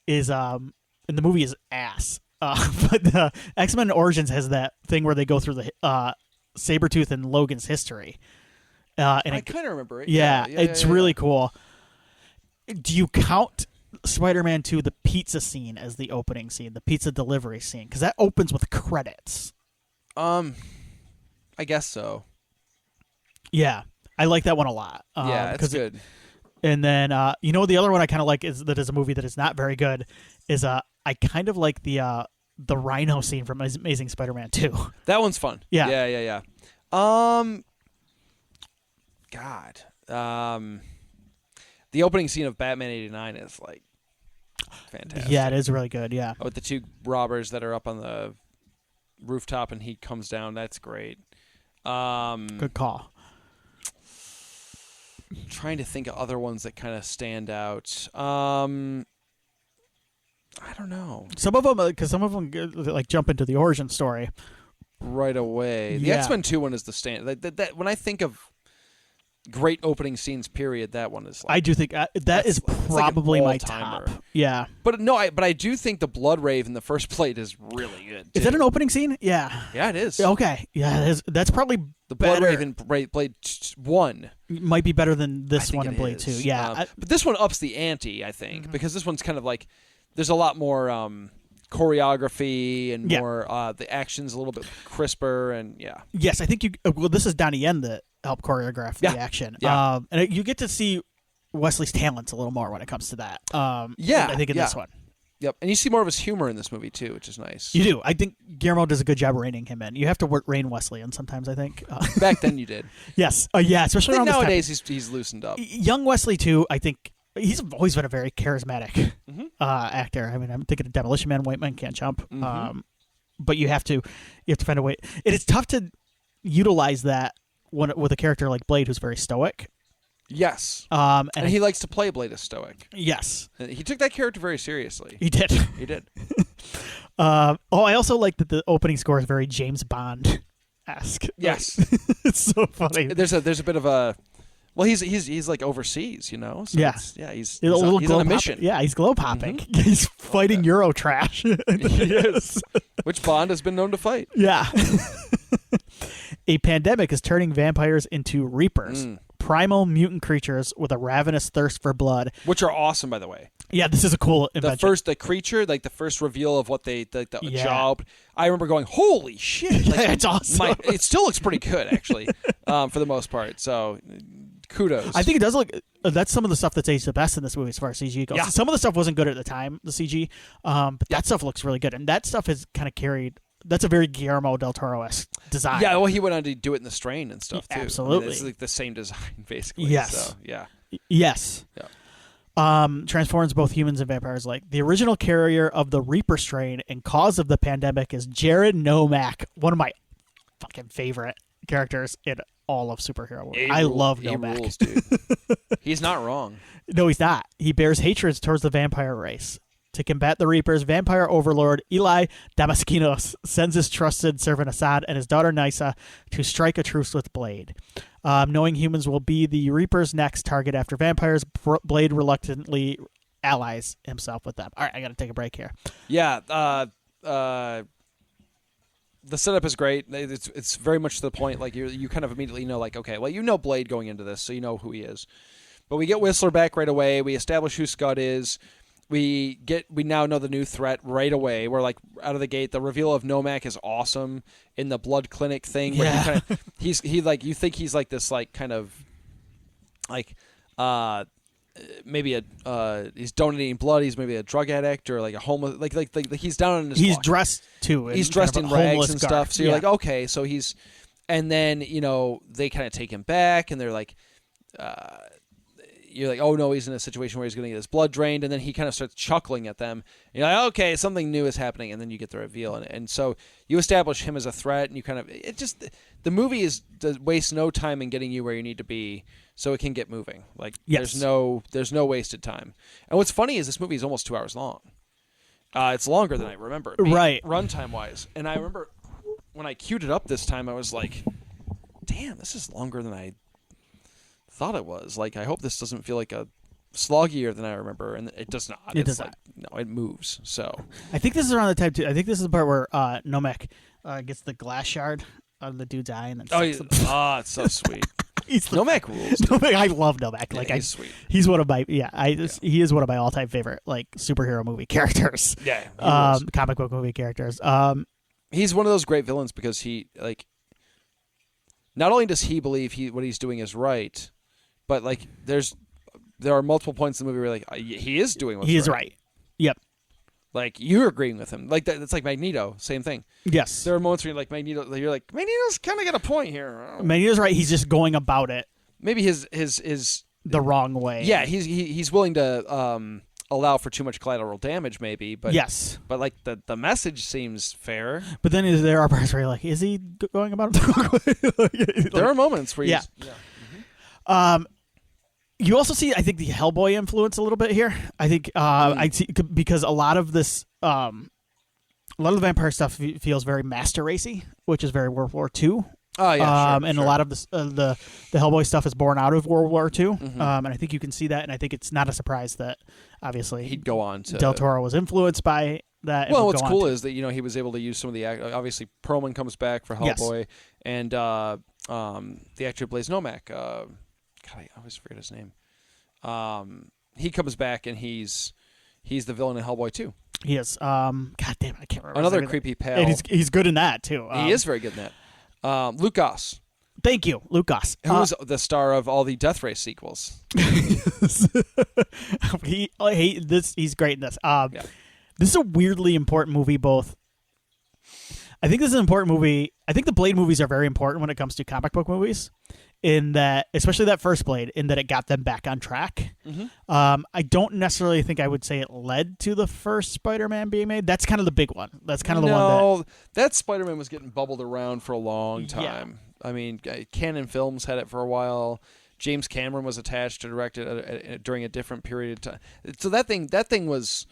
is and the movie is ass. But X-Men Origins has that thing where they go through the Sabretooth and Logan's history. And I kind of remember it. Yeah, it's really cool. Do you count Spider-Man 2, the pizza scene, as the opening scene, the pizza delivery scene? Because that opens with credits. I guess so. Yeah. I like that one a lot. Yeah, it's good. And then, the other one I kind of like is a movie that is not very good is I kind of like the Rhino scene from Amazing Spider-Man 2. That one's fun. Yeah. Yeah. The opening scene of Batman 89 is like fantastic. Yeah, it is really good. Yeah. With the two robbers that are up on the rooftop and he comes down, that's great. Good call. Trying to think of other ones that kind of stand out. I don't know. Some of them like jump into the origin story right away. The X-Men 2 one is the stand. That when I think of great opening scenes, period, that one is. Like, I do think that is probably like my all-timer. top. Yeah, but no, I do think the Blood Rave in the first plate is really good. Too. Is that an opening scene? Yeah. Yeah, it is. Okay. Yeah, that's probably the better. Blood Rave in Blade 1 might be better than this one in Blade 2. Yeah, but this one ups the ante, I think, because this one's kind of like there's a lot more choreography and more the action's a little bit crisper and Yes, I think this is Donnie Yen that helped choreograph the action. Yeah. And you get to see Wesley's talents a little more when it comes to that. I think in this one. Yep, and you see more of his humor in this movie too, which is nice. You do. I think Guillermo does a good job reining him in. You have to rein Wesley in sometimes, I think. Back then you did. Yes. Especially around nowadays this time. he's loosened up. Young Wesley too, I think he's always been a very charismatic actor. I mean, I'm thinking of Demolition Man, White Man Can't Jump. But you have to find a way. It is tough to utilize that with a character like Blade who's very stoic. Yes. And he likes to play Blade as stoic. Yes. He took that character very seriously. He did. He did. I also like that the opening score is very James Bond-esque. Yes. It's so funny. There's a bit of a well, he's like overseas, you know. So he's on a mission. Yeah, he's glow popping. He's fighting Euro trash. He is. Which Bond has been known to fight. Yeah. A pandemic is turning vampires into reapers. Primal mutant creatures with a ravenous thirst for blood, which are awesome, by the way. Yeah, this is a cool invention. The creature, like the first reveal of what the job. I remember going, "Holy shit!" Like, it's awesome. It still looks pretty good, actually, for the most part. So, kudos. I think it does look. That's some of the stuff that's aged the best in this movie as far as CG goes. Yeah. Some of the stuff wasn't good at the time, the CG, but that stuff looks really good, and that stuff has kind of carried. That's a very Guillermo del Toro-esque design. Yeah, well, he went on to do it in The Strain and stuff, too. Absolutely. I mean, it's like the same design, basically. Yes. So, yeah. Yes. Yeah. Transforms both humans and vampires alike. The original carrier of the Reaper strain and cause of the pandemic is Jared Nomak, one of my fucking favorite characters in all of superhero movies. I love Nomak. He rules, dude. He's not wrong. No, he's not. He bears hatred towards the vampire race. To combat the Reapers, vampire overlord Eli Damaskinos sends his trusted servant Assad and his daughter Nysa to strike a truce with Blade. Knowing humans will be the Reapers' next target after vampires, Blade reluctantly allies himself with them. All right, I got to take a break here. Yeah, the setup is great. It's very much to the point. Like you kind of immediately know, like, okay, well, you know Blade going into this, so you know who he is. But we get Whistler back right away. We establish who Scud is. We now know the new threat right away. We're like out of the gate. The reveal of Nomak is awesome in the blood clinic thing. Where Yeah. he like you think he's like this like kind of like maybe he's donating blood. He's maybe a drug addict or like a homeless like he's down on his He's luck. dressed too. He's dressed in rags and stuff. So you're Yeah. like, okay, so he's, and then they kind of take him back, and they're like, you're like, oh no, he's in a situation where he's going to get his blood drained, and then he kind of starts chuckling at them. And you're like, okay, something new is happening, and then you get the reveal, and so you establish him as a threat, and you kind of the movie wastes no time in getting you where you need to be, so it can get moving. Like Yes. there's no wasted time. And what's funny is this movie is almost 2 hours long. It's longer than I remember, Right. runtime wise. And I remember when I queued it up this time, I was like, damn, this is longer than I thought it was. Like, I hope this doesn't feel like a sloggier than I remember, and it does not. It does not. No, it moves. So I think this is around the time too. I think this is the part where Nomek gets the glass shard out of the dude's eye and then sucks him. it's so sweet. He's the Nomak rules. Nomek, I love Nomek. Like he's sweet. He's one of my he is one of my all time favorite like superhero movie characters. Yeah, he rules. Comic book movie characters. He's one of those great villains because he like. Not only does he believe what he's doing is right, but like there are multiple points in the movie where like he is doing what's right. He is right. Yep. Like you're agreeing with him. Like that. It's like Magneto. Same thing. Yes. There are moments where you're like Magneto. You're like Magneto's kind of got a point here. Magneto's right. He's just going about it Maybe his the wrong way. yeah. He's willing to allow for too much collateral damage. Maybe. But yes. But like the message seems fair. But then there are parts where you're like, is he going about it the wrong way? There are moments where yeah. You also see, I think, the Hellboy influence a little bit here. I think I see because a lot of this, a lot of the vampire stuff feels very master racy, which is very World War II. Oh yeah, sure, and sure. a lot of this, the Hellboy stuff is born out of World War II, Mm-hmm. and I think you can see that. And I think it's not a surprise that obviously he'd go on to Del Toro was influenced by that. and Well, would what's go on cool to- is that he was able to use some of the obviously Perlman comes back for Yes. Hellboy, and the actor who plays Nomak. God, I always forget his name. He comes back and he's the villain in Hellboy 2. He is. God damn, I can't remember. Another his name. creepy pal. And he's good in that too. He is very good in that. Luke Goss, Thank you, Luke Goss. who's the star of all the Death Race sequels. He's great in this. This is a weirdly important movie. I think this is an important movie. I think the Blade movies are very important when it comes to comic book movies, in that, especially that first Blade, in that it got them back on track. Mm-hmm. I don't necessarily think I would say it led to the first Spider-Man being made. That's kind of the big one. That's kind of the one that Spider-Man was getting bubbled around for a long time. Yeah. I mean, Canon Films had it for a while. James Cameron was attached to direct it during a different period of time. So that thing was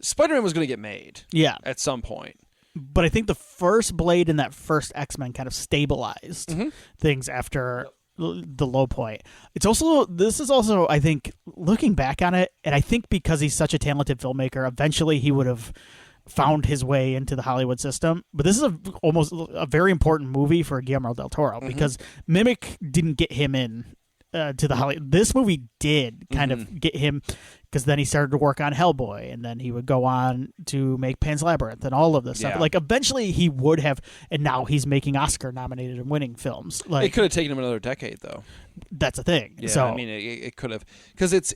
Spider-Man was going to get made. Yeah. At some point. But I think the first Blade and that first X-Men kind of stabilized Mm-hmm. things after the low point. This is also, I think, looking back on it, and I think because he's such a talented filmmaker, eventually he would have found his way into the Hollywood system. But this is almost a very important movie for Guillermo del Toro because Mimic didn't get him in to the Hollywood. This movie did kind of get him, because then he started to work on Hellboy, and then he would go on to make Pan's Labyrinth and all of this stuff. Like, eventually he would have, and now he's making Oscar-nominated and winning films. Like, it could have taken him another decade, though. That's a thing. Yeah, so, I mean, it could have, because it's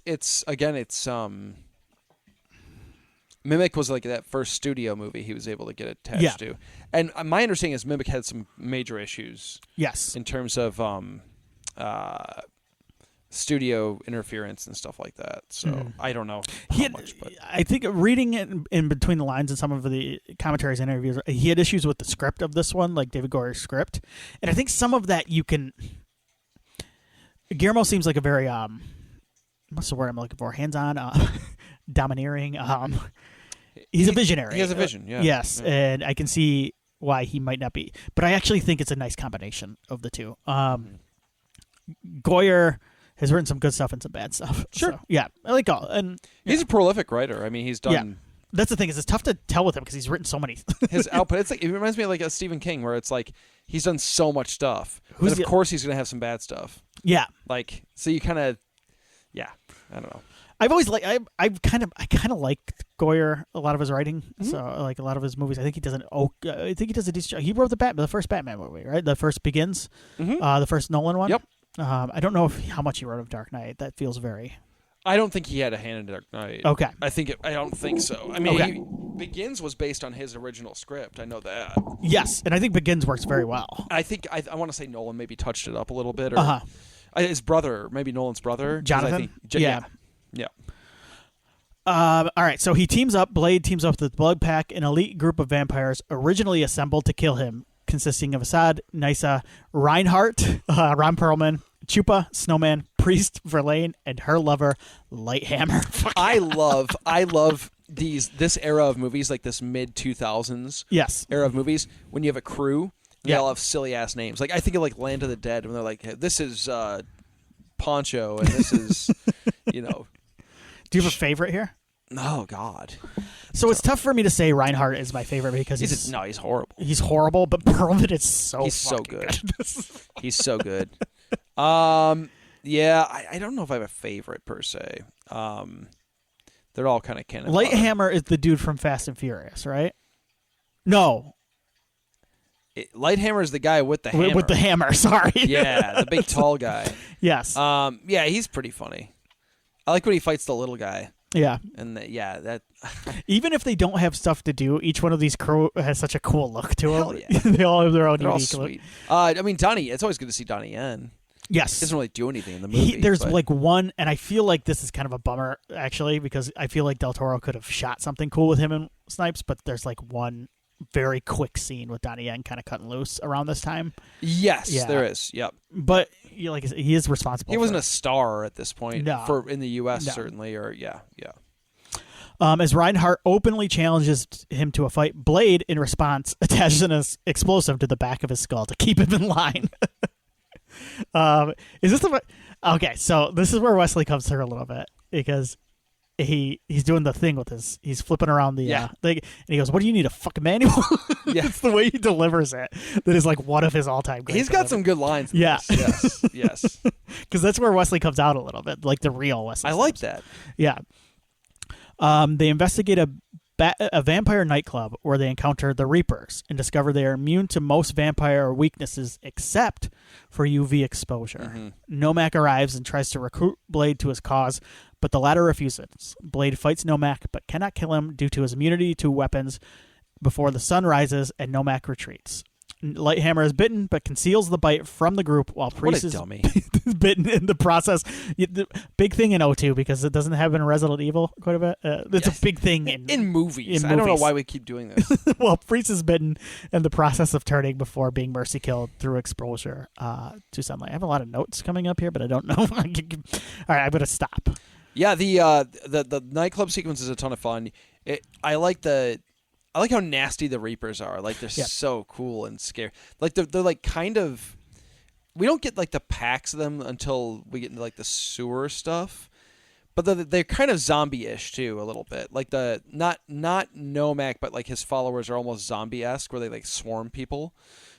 Mimic was like that first studio movie he was able to get attached to, and my understanding is Mimic had some major issues. Yes, in terms of studio interference and stuff like that. So I don't know how much, but I think reading it in between the lines in some of the commentaries and interviews, he had issues with the script of this one, like David Goyer's script, and I think some of that you can. Guillermo seems like a very what's the word I'm looking for? Hands-on, domineering. He's a visionary. He has a vision. Yeah. Yes, and I can see why he might not be, but I actually think it's a nice combination of the two. Goyer has written some good stuff and some bad stuff. Sure. So, yeah, I like all. And he's a prolific writer. I mean, he's done That's the thing is it's tough to tell with him because he's written so many. His output, it's like it reminds me of like a Stephen King, where it's like he's done so much stuff, but of course he's gonna have some bad stuff. Yeah, like so you kind of, I don't know. I've always like I kind of liked Goyer, a lot of his writing. So like a lot of his movies, I think he does I think he does a decent job. He wrote the first Batman movie, right? The first Begins, the first Nolan one. Yep. I don't know how much he wrote of Dark Knight. That feels very. I don't think he had a hand in Dark Knight. Okay. I don't think so. I mean, Begins was based on his original script. I know that. Yes, and I think Begins works very well. I think I want to say Nolan maybe touched it up a little bit, or his brother, maybe Nolan's brother, Jonathan. Yeah. All right, so Blade teams up with the Blood Pack, an elite group of vampires originally assembled to kill him, consisting of Assad, Nyssa, Reinhardt, Ron Perlman, Chupa, Snowman, Priest, Verlaine, and her lover, Lighthammer. I love this era of movies, like this mid-2000s era of movies, when you have a crew, they all have silly-ass names. Like, I think of, like, Land of the Dead, when they're like, hey, this is Poncho, and this is, Do you have a favorite here? Oh, God. So it's tough for me to say Reinhardt is my favorite because he's horrible. He's horrible, but Perlman is he's so good. He's so good. I don't know if I have a favorite per se. They're all kind of canon. Lighthammer is the dude from Fast and Furious, right? No. Lighthammer is the guy with the hammer. With the hammer, sorry. Yeah, the big tall guy. Yes. He's pretty funny. I like when he fights the little guy. Yeah. And that. Even if they don't have stuff to do, each one of these crew has such a cool look to them. Hell yeah. They all have their own They're unique all look. sweet. I mean, Donnie. It's always good to see Donnie Yen. Yes. He doesn't really do anything in the movie. There's like one, and I feel like this is kind of a bummer, actually, because I feel like Del Toro could have shot something cool with him and Snipes, but there's like one very quick scene with Donnie Yen kind of cutting loose around this time. Yes, there is. Yep. But he is responsible. He wasn't a star at this point in the U.S. certainly, or yeah. As Reinhardt openly challenges him to a fight, Blade, in response, attaches an explosive to the back of his skull to keep him in line. Is this okay? So this is where Wesley comes through a little bit because he's doing the thing with he's flipping around the thing, and he goes, "What do you need, a fucking manual?" It's the way he delivers it that is like one of his all-time great. He's got some good lines. Yes, because that's where Wesley comes out a little bit, like the real Wesley. I like that. Yeah. They investigate a vampire nightclub where they encounter the Reapers and discover they are immune to most vampire weaknesses except for UV exposure. Nomak arrives and tries to recruit Blade to his cause, but the latter refuses. Blade fights Nomak but cannot kill him due to his immunity to weapons before the sun rises, and Nomak retreats. Lighthammer is bitten but conceals the bite from the group while Priest is bitten in the process. The big thing in O2, because it doesn't happen in Resident Evil quite a bit. It's a big thing in movies. I don't know why we keep doing this. Well, Priest is bitten in the process of turning before being mercy killed through exposure to sunlight. I have a lot of notes coming up here, but I don't know. All right, I'm going to stop. Yeah, the nightclub sequence is a ton of fun. I like how nasty the Reapers are. Like, they're so cool and scary. Like, they're like kind of... We don't get, like, the packs of them until we get into, like, the sewer stuff. But they're kind of zombie-ish, too, a little bit. Like, not Nomak, but, like, his followers are almost zombie-esque, where they, like, swarm people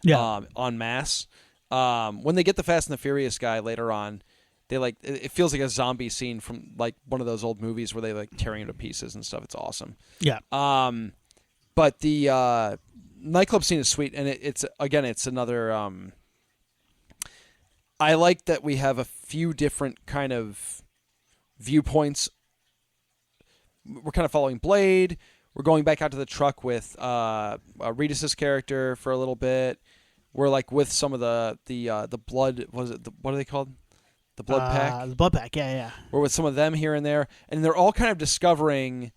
en masse. When they get the Fast and the Furious guy later on, they, like... It feels like a zombie scene from, like, one of those old movies where they, like, tearing him to pieces and stuff. It's awesome. Yeah. But the nightclub scene is sweet, and it's another. I like that we have a few different kind of viewpoints. We're kind of following Blade. We're going back out to the truck with Reedus' character for a little bit. We're like with some of the blood. What are they called? The blood pack. The blood pack. Yeah. We're with some of them here and there, and they're all kind of discovering.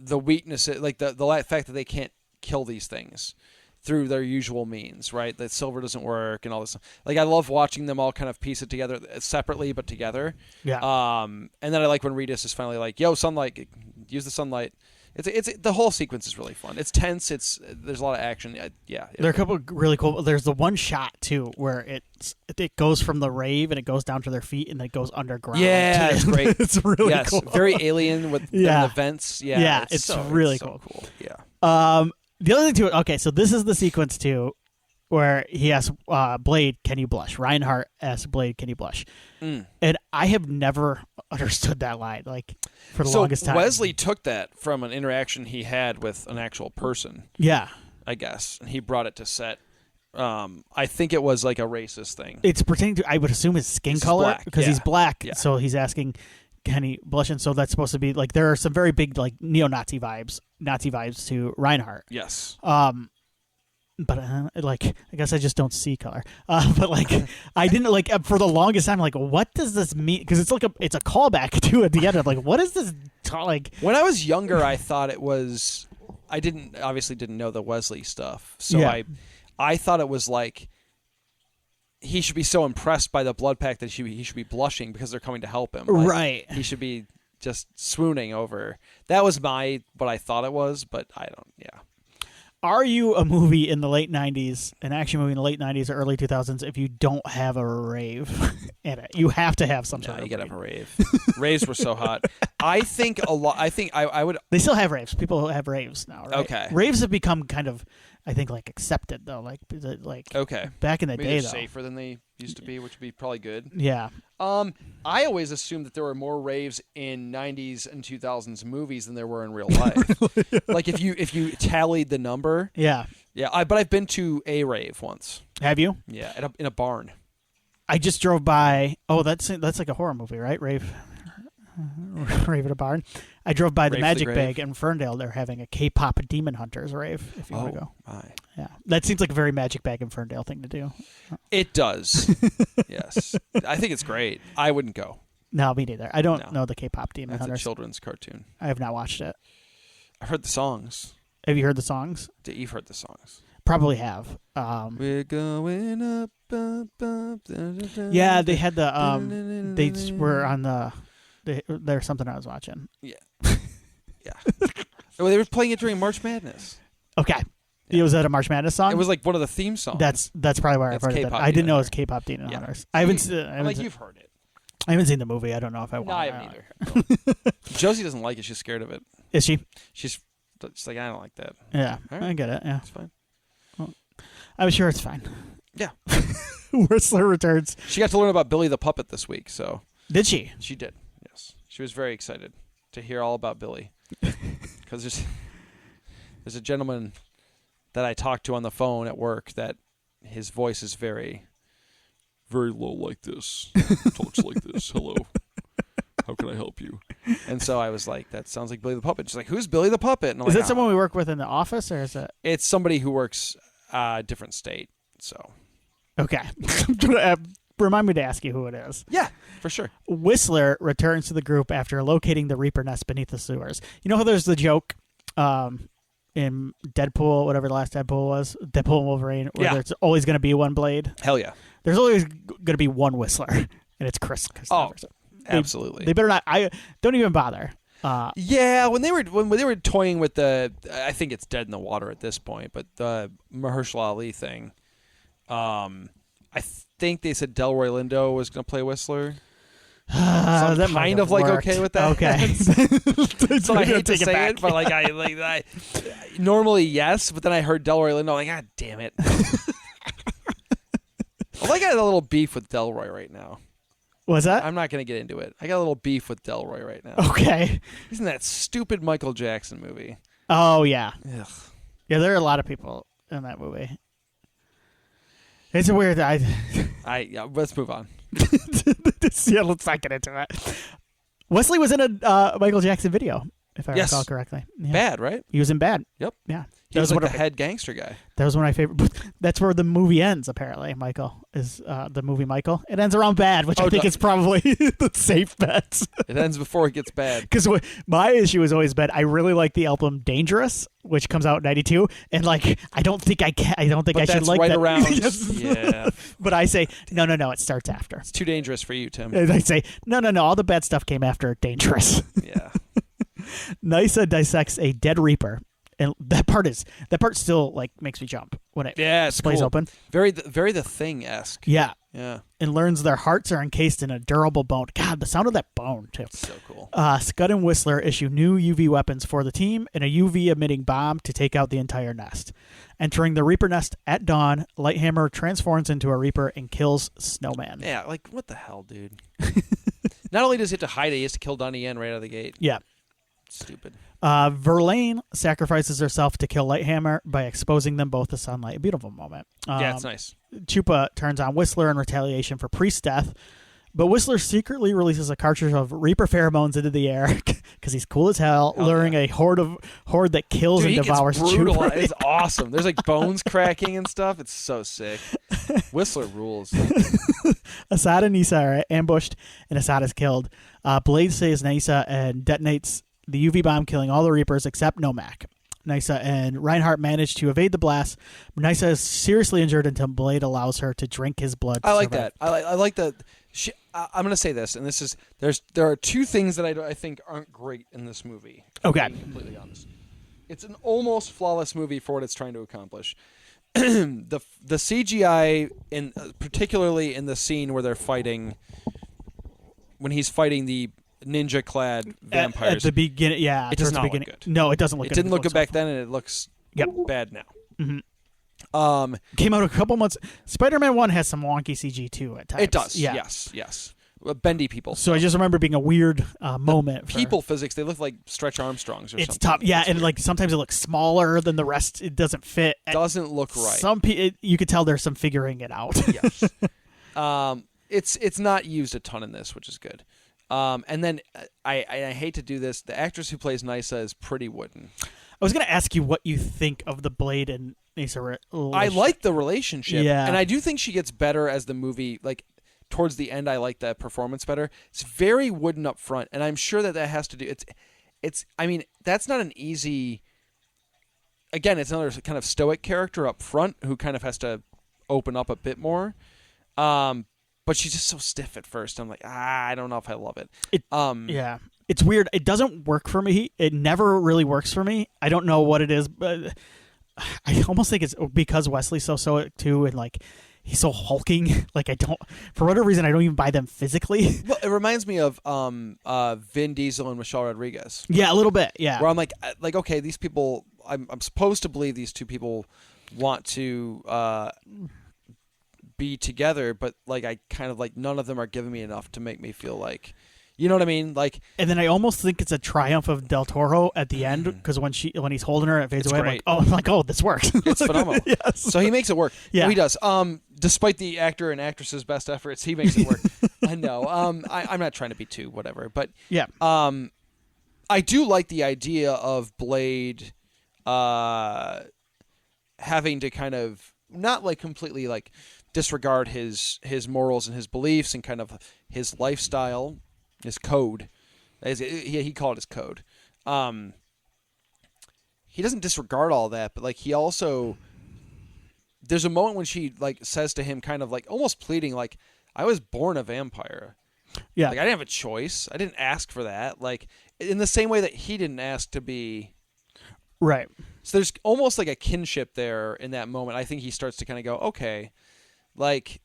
The weakness, like the fact that they can't kill these things through their usual means, right? That silver doesn't work and all this stuff. Like, I love watching them all kind of piece it together separately but together. Yeah. And then I like when Reedus is finally like, "Yo, sunlight, use the sunlight." It's the whole sequence is really fun. It's tense. There's a lot of action. Yeah. There are a couple of really cool. There's the one shot too where it goes from the rave and it goes down to their feet and it goes underground. Yeah, it's great. It's really cool. Very alien with the vents. Yeah, it's really cool. Yeah. The other thing too. Okay, so this is the sequence too, where he asks Blade, "Can you blush?" Reinhardt asks Blade, "Can you blush?" And I have never understood that line, like, for the longest time. Wesley took that from an interaction he had with an actual person. Yeah, I guess, and he brought it to set. I think it was like a racist thing. It's pertaining to, I would assume, his skin color, because he's black. Yeah. So he's asking, "Can he blush?" And so that's supposed to be like, there are some very big like neo-Nazi vibes to Reinhardt. Yes. But like, I guess I just don't see color. But like, I didn't like for the longest time. Like, what does this mean? Because it's like it's a callback to at the end of like, what is this? Like, when I was younger, I thought it was. I obviously didn't know the Wesley stuff, so I thought it was like he should be so impressed by the blood pack that he should be blushing because they're coming to help him. Like, right. He should be just swooning over. That was what I thought it was, but I don't. Yeah. Are you a movie in the late 90s, an action movie in the late 90s or early 2000s, if you don't have a rave in it? You have to have some sort of you gotta have a rave. Raves were so hot. I think I would. They still have raves. People have raves now, right? Okay. Raves have become kind of, I think, like accepted though. Like okay. Back in the Maybe day, they're though, safer than they used to be, which would be probably good. Yeah. I always assumed that there were more raves in 90s and 2000s movies than there were in real life. Like if you tallied the number. Yeah. Yeah, but I've been to a rave once. Have you? Yeah, in a barn. I just drove by. Oh, that's like a horror movie, right? Rave at a barn. I drove by the Rave Magic the Bag in Ferndale. They're having a K-pop Demon Hunters rave. If you want to go. My. Yeah, that seems like a very Magic Bag in Ferndale thing to do. It does. Yes, I think it's great. I wouldn't go. No, me neither. I don't know the K-pop Demon That's Hunters. a children's cartoon. I have not watched it. I've heard the songs. Have you heard the songs? You've heard the songs. Probably have. We're going up, up, up. Yeah, they had the. They were on the. There's something I was watching. Yeah. Yeah. Well, they were playing it during March Madness. Okay. Yeah. Was that a March Madness song? It was like one of the theme songs. That's probably where I've heard it. I didn't know it was K-pop Demon Hunters. I haven't. You've heard it. I haven't seen the movie. I don't know if I want. No, I haven't either. Josie doesn't like it. She's scared of it. Is she? She's like, I don't like that. Yeah, right. I get it. Yeah, it's fine. Well, I'm sure it's fine. Yeah. Whistler returns. She got to learn about Billy the Puppet this week. So did she? She did. Yes, she was very excited to hear all about Billy because there's a gentleman that I talked to on the phone at work that his voice is very, very low like this. Talks like this. Hello. How can I help you? And so I was like, that sounds like Billy the Puppet. She's like, who's Billy the Puppet? And I'm is like, that someone we work with in the office, or is it? It's somebody who works different state. So. Okay. Remind me to ask you who it is. Yeah, for sure. Whistler returns to the group after locating the Reaper nest beneath the sewers. You know how there's the joke in Deadpool, whatever the last Deadpool was, Deadpool and Wolverine, where there's always going to be one Blade? Hell yeah. There's always going to be one Whistler, and it's Chris. Oh, absolutely. They better not. I don't even bother. Yeah, when they were toying with the, I think it's dead in the water at this point, but the Mahershala Ali thing, I think they said Delroy Lindo was going to play Whistler. So I'm that kind of like worked. okay with that. Okay. So I hate to say it, but like I normally yes, but then I heard Delroy Lindo, I'm like, God damn it. I got a little beef with Delroy right now. What's that? I'm not going to get into it. I got a little beef with Delroy right now. Okay. He's in that stupid Michael Jackson movie. Oh, yeah. Ugh. Yeah, there are a lot of people in that movie. It's a weird... Yeah, let's move on. Yeah, let's not get into it. Wesley was in a Michael Jackson video, if I recall correctly. Yeah. Bad, right? He was in Bad. Yep. Yeah. He was like the head gangster guy. That was one of my favorite. That's where the movie ends, apparently. Michael is the movie Michael. It ends around Bad, which I think is probably the safe bet. It ends before it gets bad. Because my issue is always bad. I really like the album Dangerous, which comes out in '92, and like I don't think I should like right that. Around. Yes. Yeah. But I say no. It starts after. It's too dangerous for you, Tim. And I say no. All the bad stuff came after Dangerous. Yeah. Nyssa dissects a dead Reaper. And that part still like makes me jump when it splays cool. open. Very the Thing-esque. Yeah. Yeah. And learns their hearts are encased in a durable bone. God, the sound of that bone, too. So cool. Scud and Whistler issue new UV weapons for the team and a UV-emitting bomb to take out the entire nest. Entering the Reaper nest at dawn, Lighthammer transforms into a Reaper and kills Snowman. Yeah, like, what the hell, dude? Not only does he have to hide it, he has to kill Donnie Yen right out of the gate. Yeah. Stupid. Verlaine sacrifices herself to kill Lighthammer by exposing them both to sunlight. A beautiful moment. Yeah, it's nice. Chupa turns on Whistler in retaliation for Priest's death, but Whistler secretly releases a cartridge of Reaper pheromones into the air because he's cool as hell, luring a horde that kills and devours Chupa. It's awesome. There's like bones cracking and stuff. It's so sick. Whistler rules. Assad and Nyssa are ambushed, and Assad is killed. Blade saves Nyssa and detonates the UV bomb, killing all the Reapers except Nomak. Nyssa and Reinhardt manage to evade the blast. Nyssa is seriously injured until Blade allows her to drink his blood. I like that. I like that. I'm going to say this, and this is there are two things that I think aren't great in this movie. Okay, being completely honest. It's an almost flawless movie for what it's trying to accomplish. the CGI, particularly in the scene where they're fighting, when he's fighting the ninja-clad vampires. At the beginning, yeah. It does not look good. No, it doesn't look good. It didn't look good back then, and it looks bad now. Mm-hmm. Came out a couple months. Spider-Man 1 has some wonky CG, too, at times. It does, yeah. yes. Bendy people. So I just remember being a weird moment. People physics, they look like Stretch Armstrongs or something. It's tough, yeah, and like sometimes it looks smaller than the rest. It doesn't fit. Doesn't look right. You could tell there's some figuring it out. Yes. It's not used a ton in this, which is good. And then I hate to do this. The actress who plays Nyssa is pretty wooden. I was going to ask you what you think of the Blade and Nyssa. I like the relationship, yeah, and I do think she gets better as the movie. Like towards the end, I like that performance better. It's very wooden up front, and I'm sure that has to do. It's. I mean, that's not an easy. Again, it's another kind of stoic character up front who kind of has to open up a bit more. But she's just so stiff at first. I'm like, I don't know if I love it. Yeah. It's weird. It doesn't work for me. It never really works for me. I don't know what it is, but I almost think it's because Wesley's so stoic too, and like he's so hulking. Like for whatever reason, I don't even buy them physically. Well, it reminds me of Vin Diesel and Michelle Rodriguez. Yeah, a little bit. Yeah. Where I'm like okay, these people. I'm supposed to believe these two people want to be together, but like I kind of like none of them are giving me enough to make me feel like, you know what I mean? Like, and then I almost think it's a triumph of Del Toro at the end because when he's holding her, it fades away. Great. I'm like, oh, this works. It's phenomenal. Yes. So he makes it work. Yeah, he does. Despite the actor and actress's best efforts, he makes it work. I know. I'm not trying to be too whatever, but yeah. I do like the idea of Blade, having to kind of not like completely like disregard his morals and his beliefs and kind of his lifestyle, his code. He called it his code. He doesn't disregard all that, but like he also, there's a moment when she like says to him, kind of like almost pleading, like, I was born a vampire. Yeah. Like I didn't have a choice. I didn't ask for that. Like in the same way that he didn't ask to be. Right. So there's almost like a kinship there in that moment. I think he starts to kind of go, okay, like,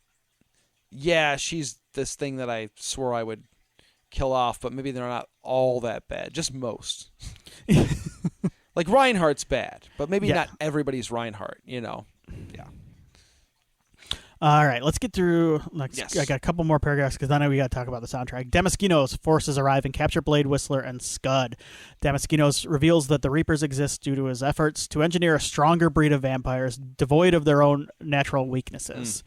yeah, she's this thing that I swore I would kill off, but maybe they're not all that bad. Just most. Like Reinhardt's bad, but maybe not everybody's Reinhardt, you know? Yeah. All right, let's get through. Yes. I got a couple more paragraphs because then we got to talk about the soundtrack. Damaskinos forces arrive and capture Blade, Whistler, and Scud. Damaskinos reveals that the Reapers exist due to his efforts to engineer a stronger breed of vampires devoid of their own natural weaknesses.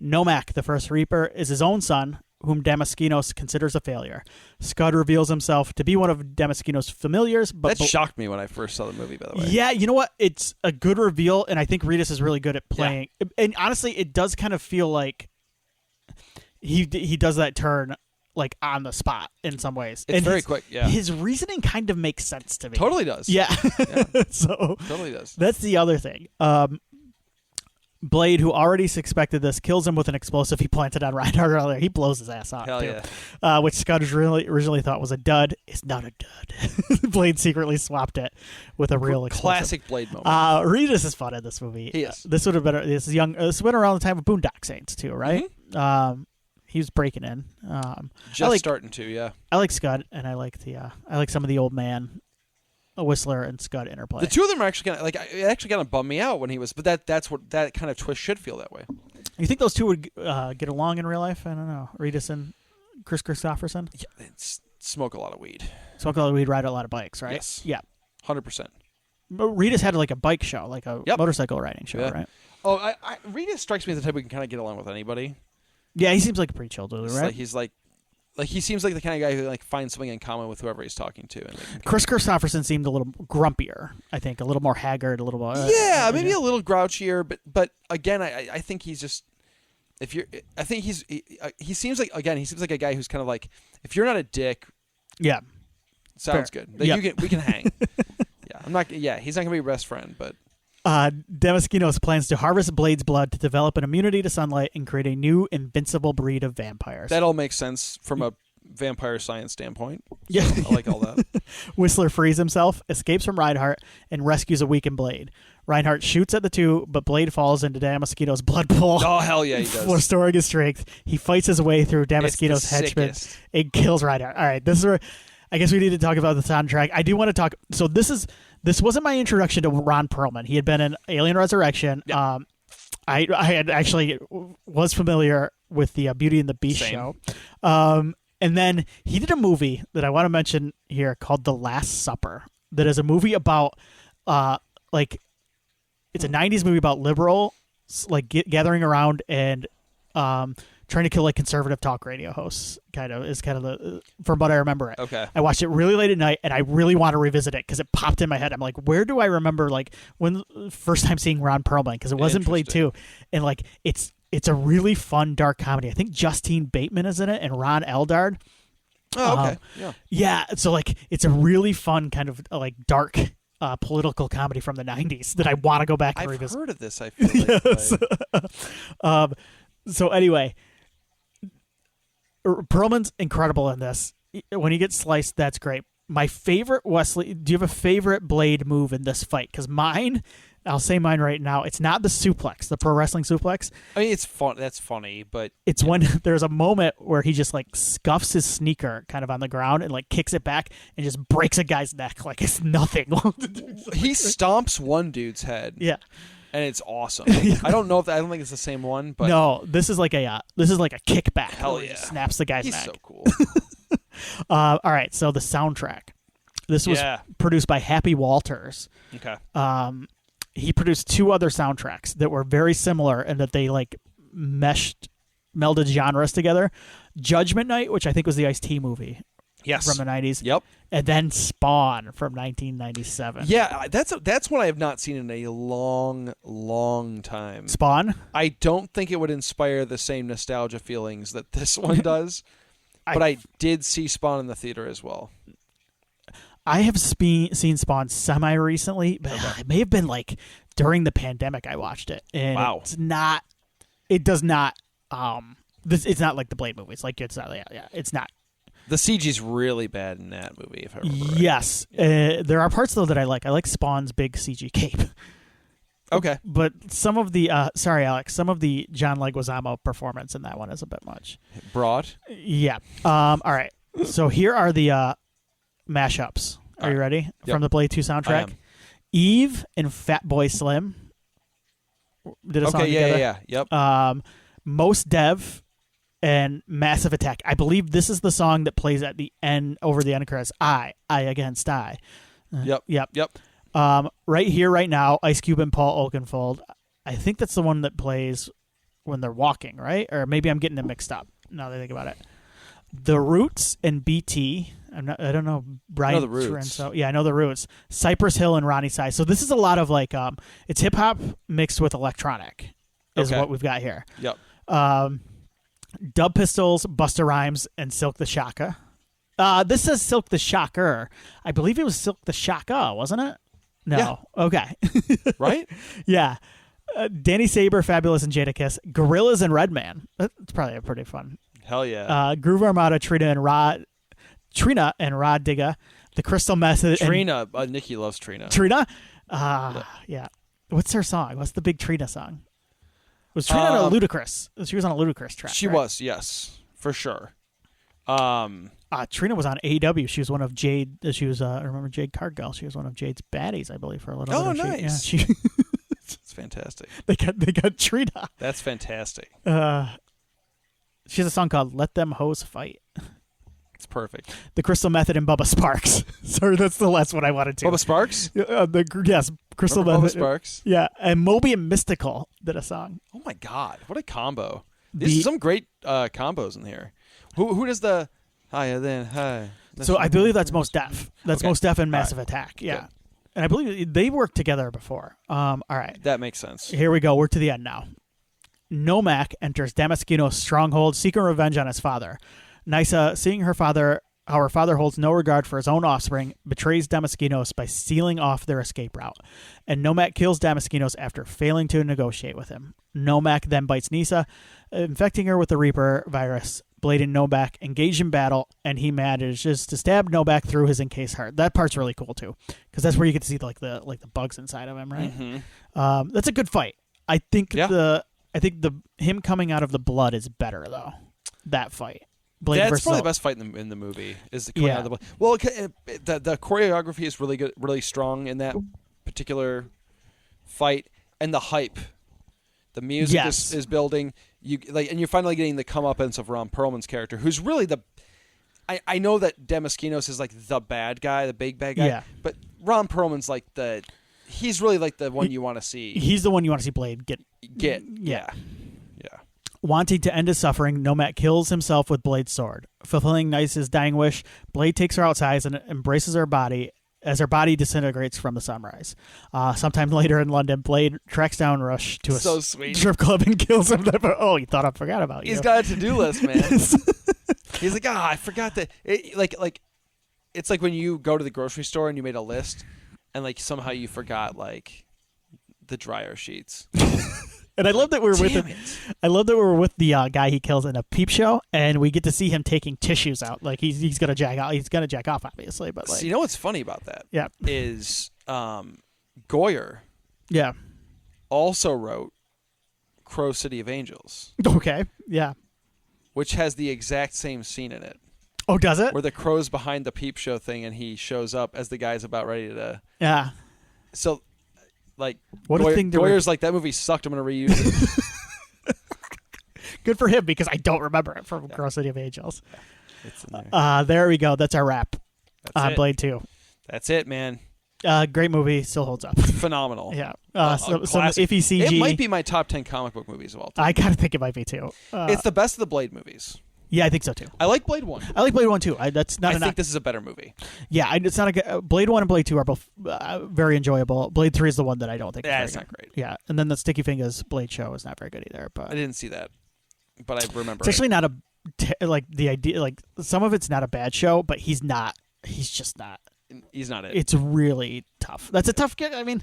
Nomak, the first Reaper, is his own son, whom Damaskinos considers a failure. Scud reveals himself to be one of Damaskinos' familiars. But that shocked me when I first saw the movie, by the way. Yeah, you know what? It's a good reveal, and I think Reedus is really good at playing. Yeah. And honestly, it does kind of feel like he does that turn like on the spot in some ways. It's very quick, yeah. His reasoning kind of makes sense to me. Totally does. Yeah. So totally does. That's the other thing. Blade, who already suspected this, kills him with an explosive he planted on Reinhardt earlier. He blows his ass off, Hell too. yeah. Which Scott originally thought was a dud. It's not a dud. Blade secretly swapped it with a real explosive. Classic Blade moment. Regis is fun in this movie. He is. This would have been this is young. This went around the time of Boondock Saints too, right? Mm-hmm. He was breaking in. Just starting to, yeah. I like Scud, and I like some of the old man, Whistler and Scud interplay. The two of them are actually it actually kind of bummed me out when he was, but that's what that kind of twist should feel that way. You think those two would get along in real life? I don't know. Regis and Chris Christopherson. Yeah, smoke a lot of weed. Smoke a lot of weed, ride a lot of bikes, right? Yes. Yeah. 100%. But Regis had like a bike show, like a motorcycle riding show, right? Oh, Regis strikes me as the type who can kind of get along with anybody. Yeah, he seems like a pretty chill dude, right? He seems like the kind of guy who finds something in common with whoever he's talking to. And Chris Christopherson seemed a little grumpier, I think, a little more haggard, a little more. Maybe a little grouchier, but again, I think he's just he seems like a guy who's kind of like, if you're not a dick, yeah, sounds fair. good. We can hang. He's not gonna be your best friend, but. Damaskinos plans to harvest Blade's blood to develop an immunity to sunlight and create a new invincible breed of vampires. That all makes sense from a vampire science standpoint. Yeah. I like all that. Whistler frees himself, escapes from Reinhardt, and rescues a weakened Blade. Reinhardt shoots at the two, but Blade falls into Damaskinos' blood pool. Oh, hell yeah, he does. Restoring his strength. He fights his way through Damaskinos' henchmen and kills Reinhardt. All right, this is where I guess we need to talk about the soundtrack. I do want to talk. So this wasn't my introduction to Ron Perlman. He had been in Alien Resurrection. Yep. I had actually was familiar with the Beauty and the Beast show. And then he did a movie that I want to mention here called The Last Supper. That is a movie about it's a 90s movie about liberals gathering around and trying to kill conservative talk radio hosts. Is the from what I remember it. Okay. I watched it really late at night, and I really want to revisit it because it popped in my head. I'm like, where do I remember when first time seeing Ron Perlman? Because it wasn't Blade 2, and it's a really fun dark comedy. I think Justine Bateman is in it, and Ron Eldard. Oh, okay. Yeah. So it's a really fun kind of dark political comedy from the 90s that I want to go back and revisit. I've heard of this. I feel like. So anyway. Perlman's incredible in this. When he gets sliced, that's great. My favorite, Wesley, do you have a favorite Blade move in this fight? Because mine, I'll say mine right now, it's not the suplex, the pro wrestling suplex. I mean, it's fun. That's funny, but... It's when there's a moment where he just scuffs his sneaker kind of on the ground and kicks it back and just breaks a guy's neck like it's nothing. He stomps one dude's head. Yeah. And it's awesome. I don't think it's the same one, but no, this is like a kickback. Hell yeah! He snaps the guy's neck. He's so cool. All right, so the soundtrack. This was produced by Happy Walters. Okay. He produced two other soundtracks that were very similar in that they melded genres together. Judgment Night, which I think was the Ice-T movie. Yes. From the 90s. Yep. And then Spawn from 1997. Yeah, that's one I have not seen in a long, long time. Spawn? I don't think it would inspire the same nostalgia feelings that this one does, but I did see Spawn in the theater as well. I have seen Spawn semi-recently, but it may have been during the pandemic I watched it. And wow. It's not like the Blade movies. It's not, it's not. The CG's really bad in that movie, if I remember right. Yes. There are parts, though, that I like. I like Spawn's big CG cape. Okay. But some of the, sorry, Alex, some of the John Leguizamo performance in that one is a bit much. Broad? Yeah. All right. So here are the mashups. Are you ready? Yep. From the Blade 2 soundtrack. I am. Eve and Fatboy Slim did a song together. Yeah. Yep. Most Dev and Massive Attack. I believe this is the song that plays at the end, over the end chorus. I against I. Yep. Right here, right now, Ice Cube and Paul Oakenfold. I think that's the one that plays when they're walking, right? Or maybe I'm getting them mixed up now that I think about it. The Roots and BT. I don't know. Brian. I know the Roots. So yeah, I know the Roots. Cypress Hill and Ronnie Size. So this is a lot of it's hip hop mixed with electronic is what we've got here. Yep. Dub Pistols, Busta Rhymes, and Silk the Shaka. This says Silk the Shocker. I believe it was Silk the Shaka, wasn't it? No. Yeah. Okay. Right? Yeah. Danny Saber, Fabulous, and Jadakiss. Gorillaz and Redman. That's probably a pretty fun. Hell yeah. Groove Armada, Trina and Rod Digga. The Crystal Method. Trina. Nikki loves Trina. Trina? Yeah. What's her song? What's the big Trina song? Was Trina on a Ludacris? She was on a Ludacris track. She right? was, yes, for sure. Trina was on AEW. She was one of Jade. She was. I remember Jade Cargill. She was one of Jade's baddies, I believe, for a little bit. Oh, of nice. She, It's fantastic. They got Trina. That's fantastic. She has a song called "Let Them Hoes Fight." It's perfect. The Crystal Method and Bubba Sparks. Sorry, that's the last one I wanted to. Bubba Sparks? Yes, Crystal Remember Method. Bubba Sparks? Yeah, and Moby and Mystical did a song. Oh my God, what a combo! These are some great combos in here. Who does the higher than high? So I believe that's Most Def. That's Okay. Most Def and Massive Attack. Yeah. Good. And I believe they worked together before. All right. That makes sense. Here we go. We're to the end now. Nomak enters Damaskino's stronghold, seeking revenge on his father. Nysa, seeing how her father holds no regard for his own offspring, betrays Damaskinos by sealing off their escape route. And Nomak kills Damaskinos after failing to negotiate with him. Nomak then bites Nysa, infecting her with the Reaper virus. Blade and Nomak engage in battle, and he manages to stab Nomak through his encased heart. That part's really cool too, because that's where you get to see the bugs inside of him, right? Mm-hmm. That's a good fight. I think Yeah. him coming out of the blood is better though. That fight. Blade That's versus probably the best fight in the movie. Is the coming out of the blood. Well, the choreography is really good, really strong in that particular fight, and the hype, the music is building. And you're finally getting the comeuppance of Ron Perlman's character, who's really I know that Damaskinos is like the bad guy, the big bad guy. Yeah. But Ron Perlman's like he's really like the one you want to see. He's the one you want to see Blade get. Yeah. Wanting to end his suffering, Nomak kills himself with Blade's sword. Fulfilling Nysa's dying wish, Blade takes her outside and embraces her body as her body disintegrates from the sunrise. Sometime later in London, Blade tracks down Rush to a strip club and kills him. Oh, you thought I forgot about you. He's got a to-do list, man. He's like, I forgot that. It's like when you go to the grocery store and you made a list, and like somehow you forgot like the dryer sheets. And I love that we're with him. I love that we're with the guy he kills in a peep show, and we get to see him taking tissues out. Like he's gonna jack out. He's gonna jack off, obviously. But like, so you know what's funny about that? Yeah. Is Goyer? Yeah. Also wrote Crow City of Angels. Okay. Yeah. Which has the exact same scene in it. Oh, does it? Where the crow's behind the peep show thing, and he shows up as the guy's about ready to. Yeah. So. Like, what a thing to Goyer's like, that movie sucked, I'm going to reuse it. Good for him, because I don't remember it from Crow City of Angels. It's in there. There we go. That's our wrap on Blade 2. That's it, man. Great movie. Still holds up. Phenomenal. Yeah. Some iffy CG. It might be my top 10 comic book movies of all time. I kind of think it might be, too. It's the best of the Blade movies. Yeah, I think so, too. I like Blade 1. I like Blade 1, too. I think this is a better movie. Yeah, it's not a good... Blade 1 and Blade 2 are both very enjoyable. Blade 3 is the one that I don't think is it's not great. Yeah, and then the Sticky Fingers Blade show is not very good either. But I didn't see that, but I remember it's actually not the idea... Like, some of it's not a bad show, but he's just not... He's not it. It's really tough. That's a tough... I mean...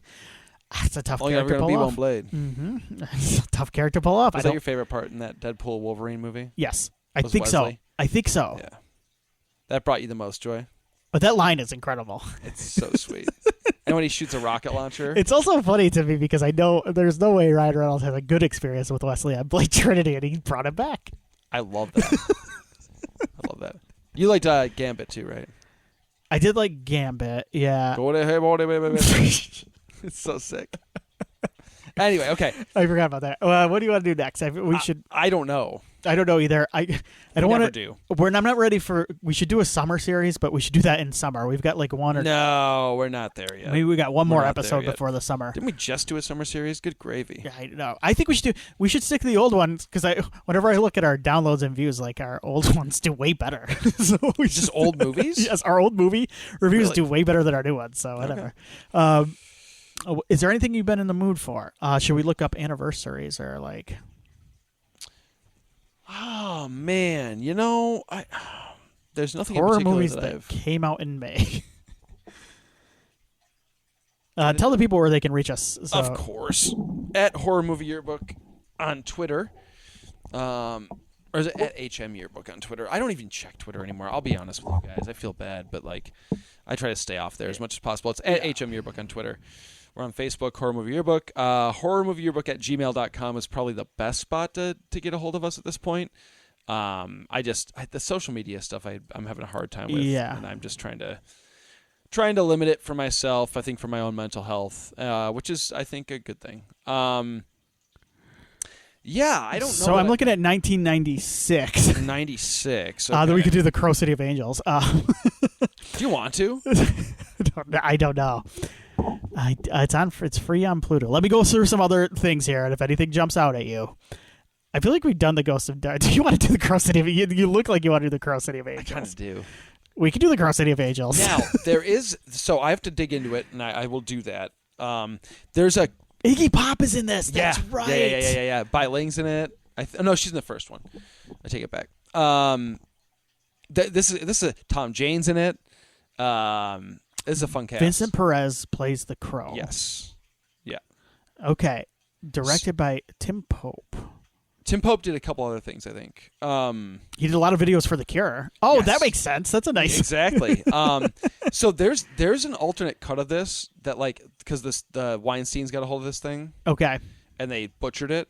It's a tough character to pull off. One Blade. Mm-hmm. It's a tough character to pull off. Is that your favorite part in that Deadpool Wolverine movie? Yes. I think so. Yeah. That brought you the most joy? But that line is incredible. It's so sweet. And when he shoots a rocket launcher. It's also funny to me because I know there's no way Ryan Reynolds has a good experience with Wesley on Blade Trinity, and he brought it back. I love that. I love that. You liked Gambit too, right? I did like Gambit, yeah. It's so sick. Anyway, okay. I forgot about that. What do you want to do next? I don't know. I don't know either. I don't want to. I'm not ready for. We should do a summer series, but we should do that in summer. We've got like one or. No, we're not there yet. Maybe we got one more episode before the summer. Didn't we just do a summer series? Good gravy. Yeah, I know. I think we should stick to the old ones because whenever I look at our downloads and views, like our old ones do way better. So just old movies. Yes, our old movie reviews do way better than our new ones. So whatever. Okay. Is there anything you've been in the mood for? Should we look up anniversaries or like? Oh man, there's nothing horror in particular movies that came out in May. Tell the people where they can reach us. So. Of course. at Horror Movie Yearbook on Twitter. Or is it at HM Yearbook on Twitter? I don't even check Twitter anymore. I'll be honest with you guys. I feel bad, but like, I try to stay off there as much as possible. It's at HM Yearbook on Twitter. We're on Facebook, Horror Movie Yearbook. HorrorMovieYearbook@gmail.com is probably the best spot to get a hold of us at this point. The social media stuff I'm having a hard time with, and I'm just trying to limit it for myself. I think for my own mental health, which is I think a good thing. I don't know. So I'm looking at 1996. 96. Okay. Then we could do the Crow City of Angels. Do you want to? I don't know. It's free on Pluto. Let me go through some other things here, and if anything jumps out at you. I feel like we've done the Ghost of... Do you want to do the Crow City of... You look like you want to do the Crow City of Angels. I kind of do. We can do the Crow City of Angels. Now, there is... So I have to dig into it, and I will do that. There's a... Iggy Pop is in this. That's right. Yeah. Bai Ling's in it. No, she's in the first one. I take it back. This is Tom Jane's in it. This is a fun cast. Vincent Perez plays the Crow. Yes. Yeah. Okay. Directed by Tim Pope. Tim Pope did a couple other things, I think. He did a lot of videos for The Cure. Oh, yes. That makes sense. That's a nice... Exactly. So there's an alternate cut of this that, like, because the Weinstein's got a hold of this thing. Okay. And they butchered it.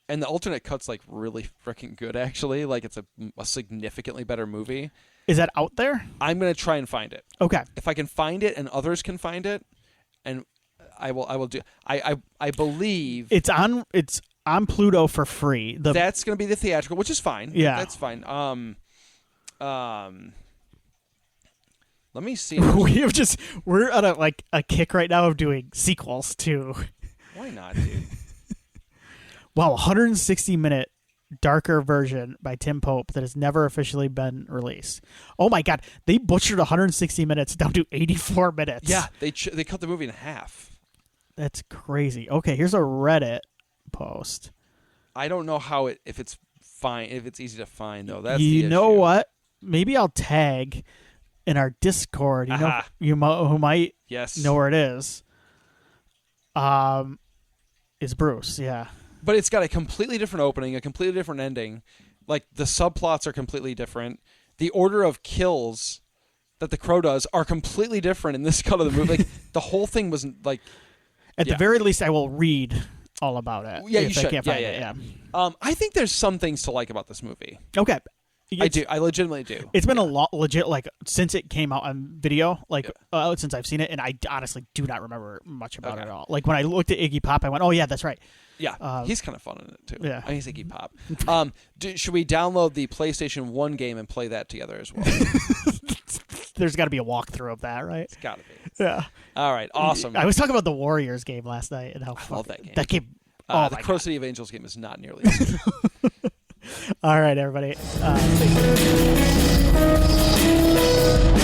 And the alternate cut's, like, really freaking good, actually. Like, it's a significantly better movie. Is that out there? I'm going to try and find it. Okay. If I can find it and others can find it, and I will do... I believe... It's on Pluto for free. That's going to be the theatrical, which is fine. Yeah. That's fine. Let me see. We're on a kick right now of doing sequels to... Why not, dude? Wow, 160-minute darker version by Tim Pope that has never officially been released. Oh my God, they butchered 160 minutes down to 84 minutes. Yeah, they cut the movie in half. That's crazy. Okay, here's a Reddit post. I don't know if it's fine, if it's easy to find though. That's you the know issue. what? Maybe I'll tag in our Discord. Who might know where it is. Is Bruce? Yeah. But it's got a completely different opening, a completely different ending. Like, the subplots are completely different. The order of kills that the Crow does are completely different in this cut of the movie. Like, the whole thing was like... At the very least, I will read all about it. Yeah, you if should. I can't find it. I think there's some things to like about this movie. Okay. I do. I legitimately do. It's been a lot legit, like, since it came out on video, since I've seen it, and I honestly do not remember much about it at all. Like, when I looked at Iggy Pop, I went, oh, yeah, that's right. Yeah, he's kind of fun in it, too. Yeah. He's Iggy Pop. Should we download the PlayStation 1 game and play that together as well? There's got to be a walkthrough of that, right? It's got to be. Yeah. All right, awesome. I was talking about the Warriors game last night and how I love that game. That game. The Crow City of Angels game is not nearly as good. All right, everybody. Stay tuned.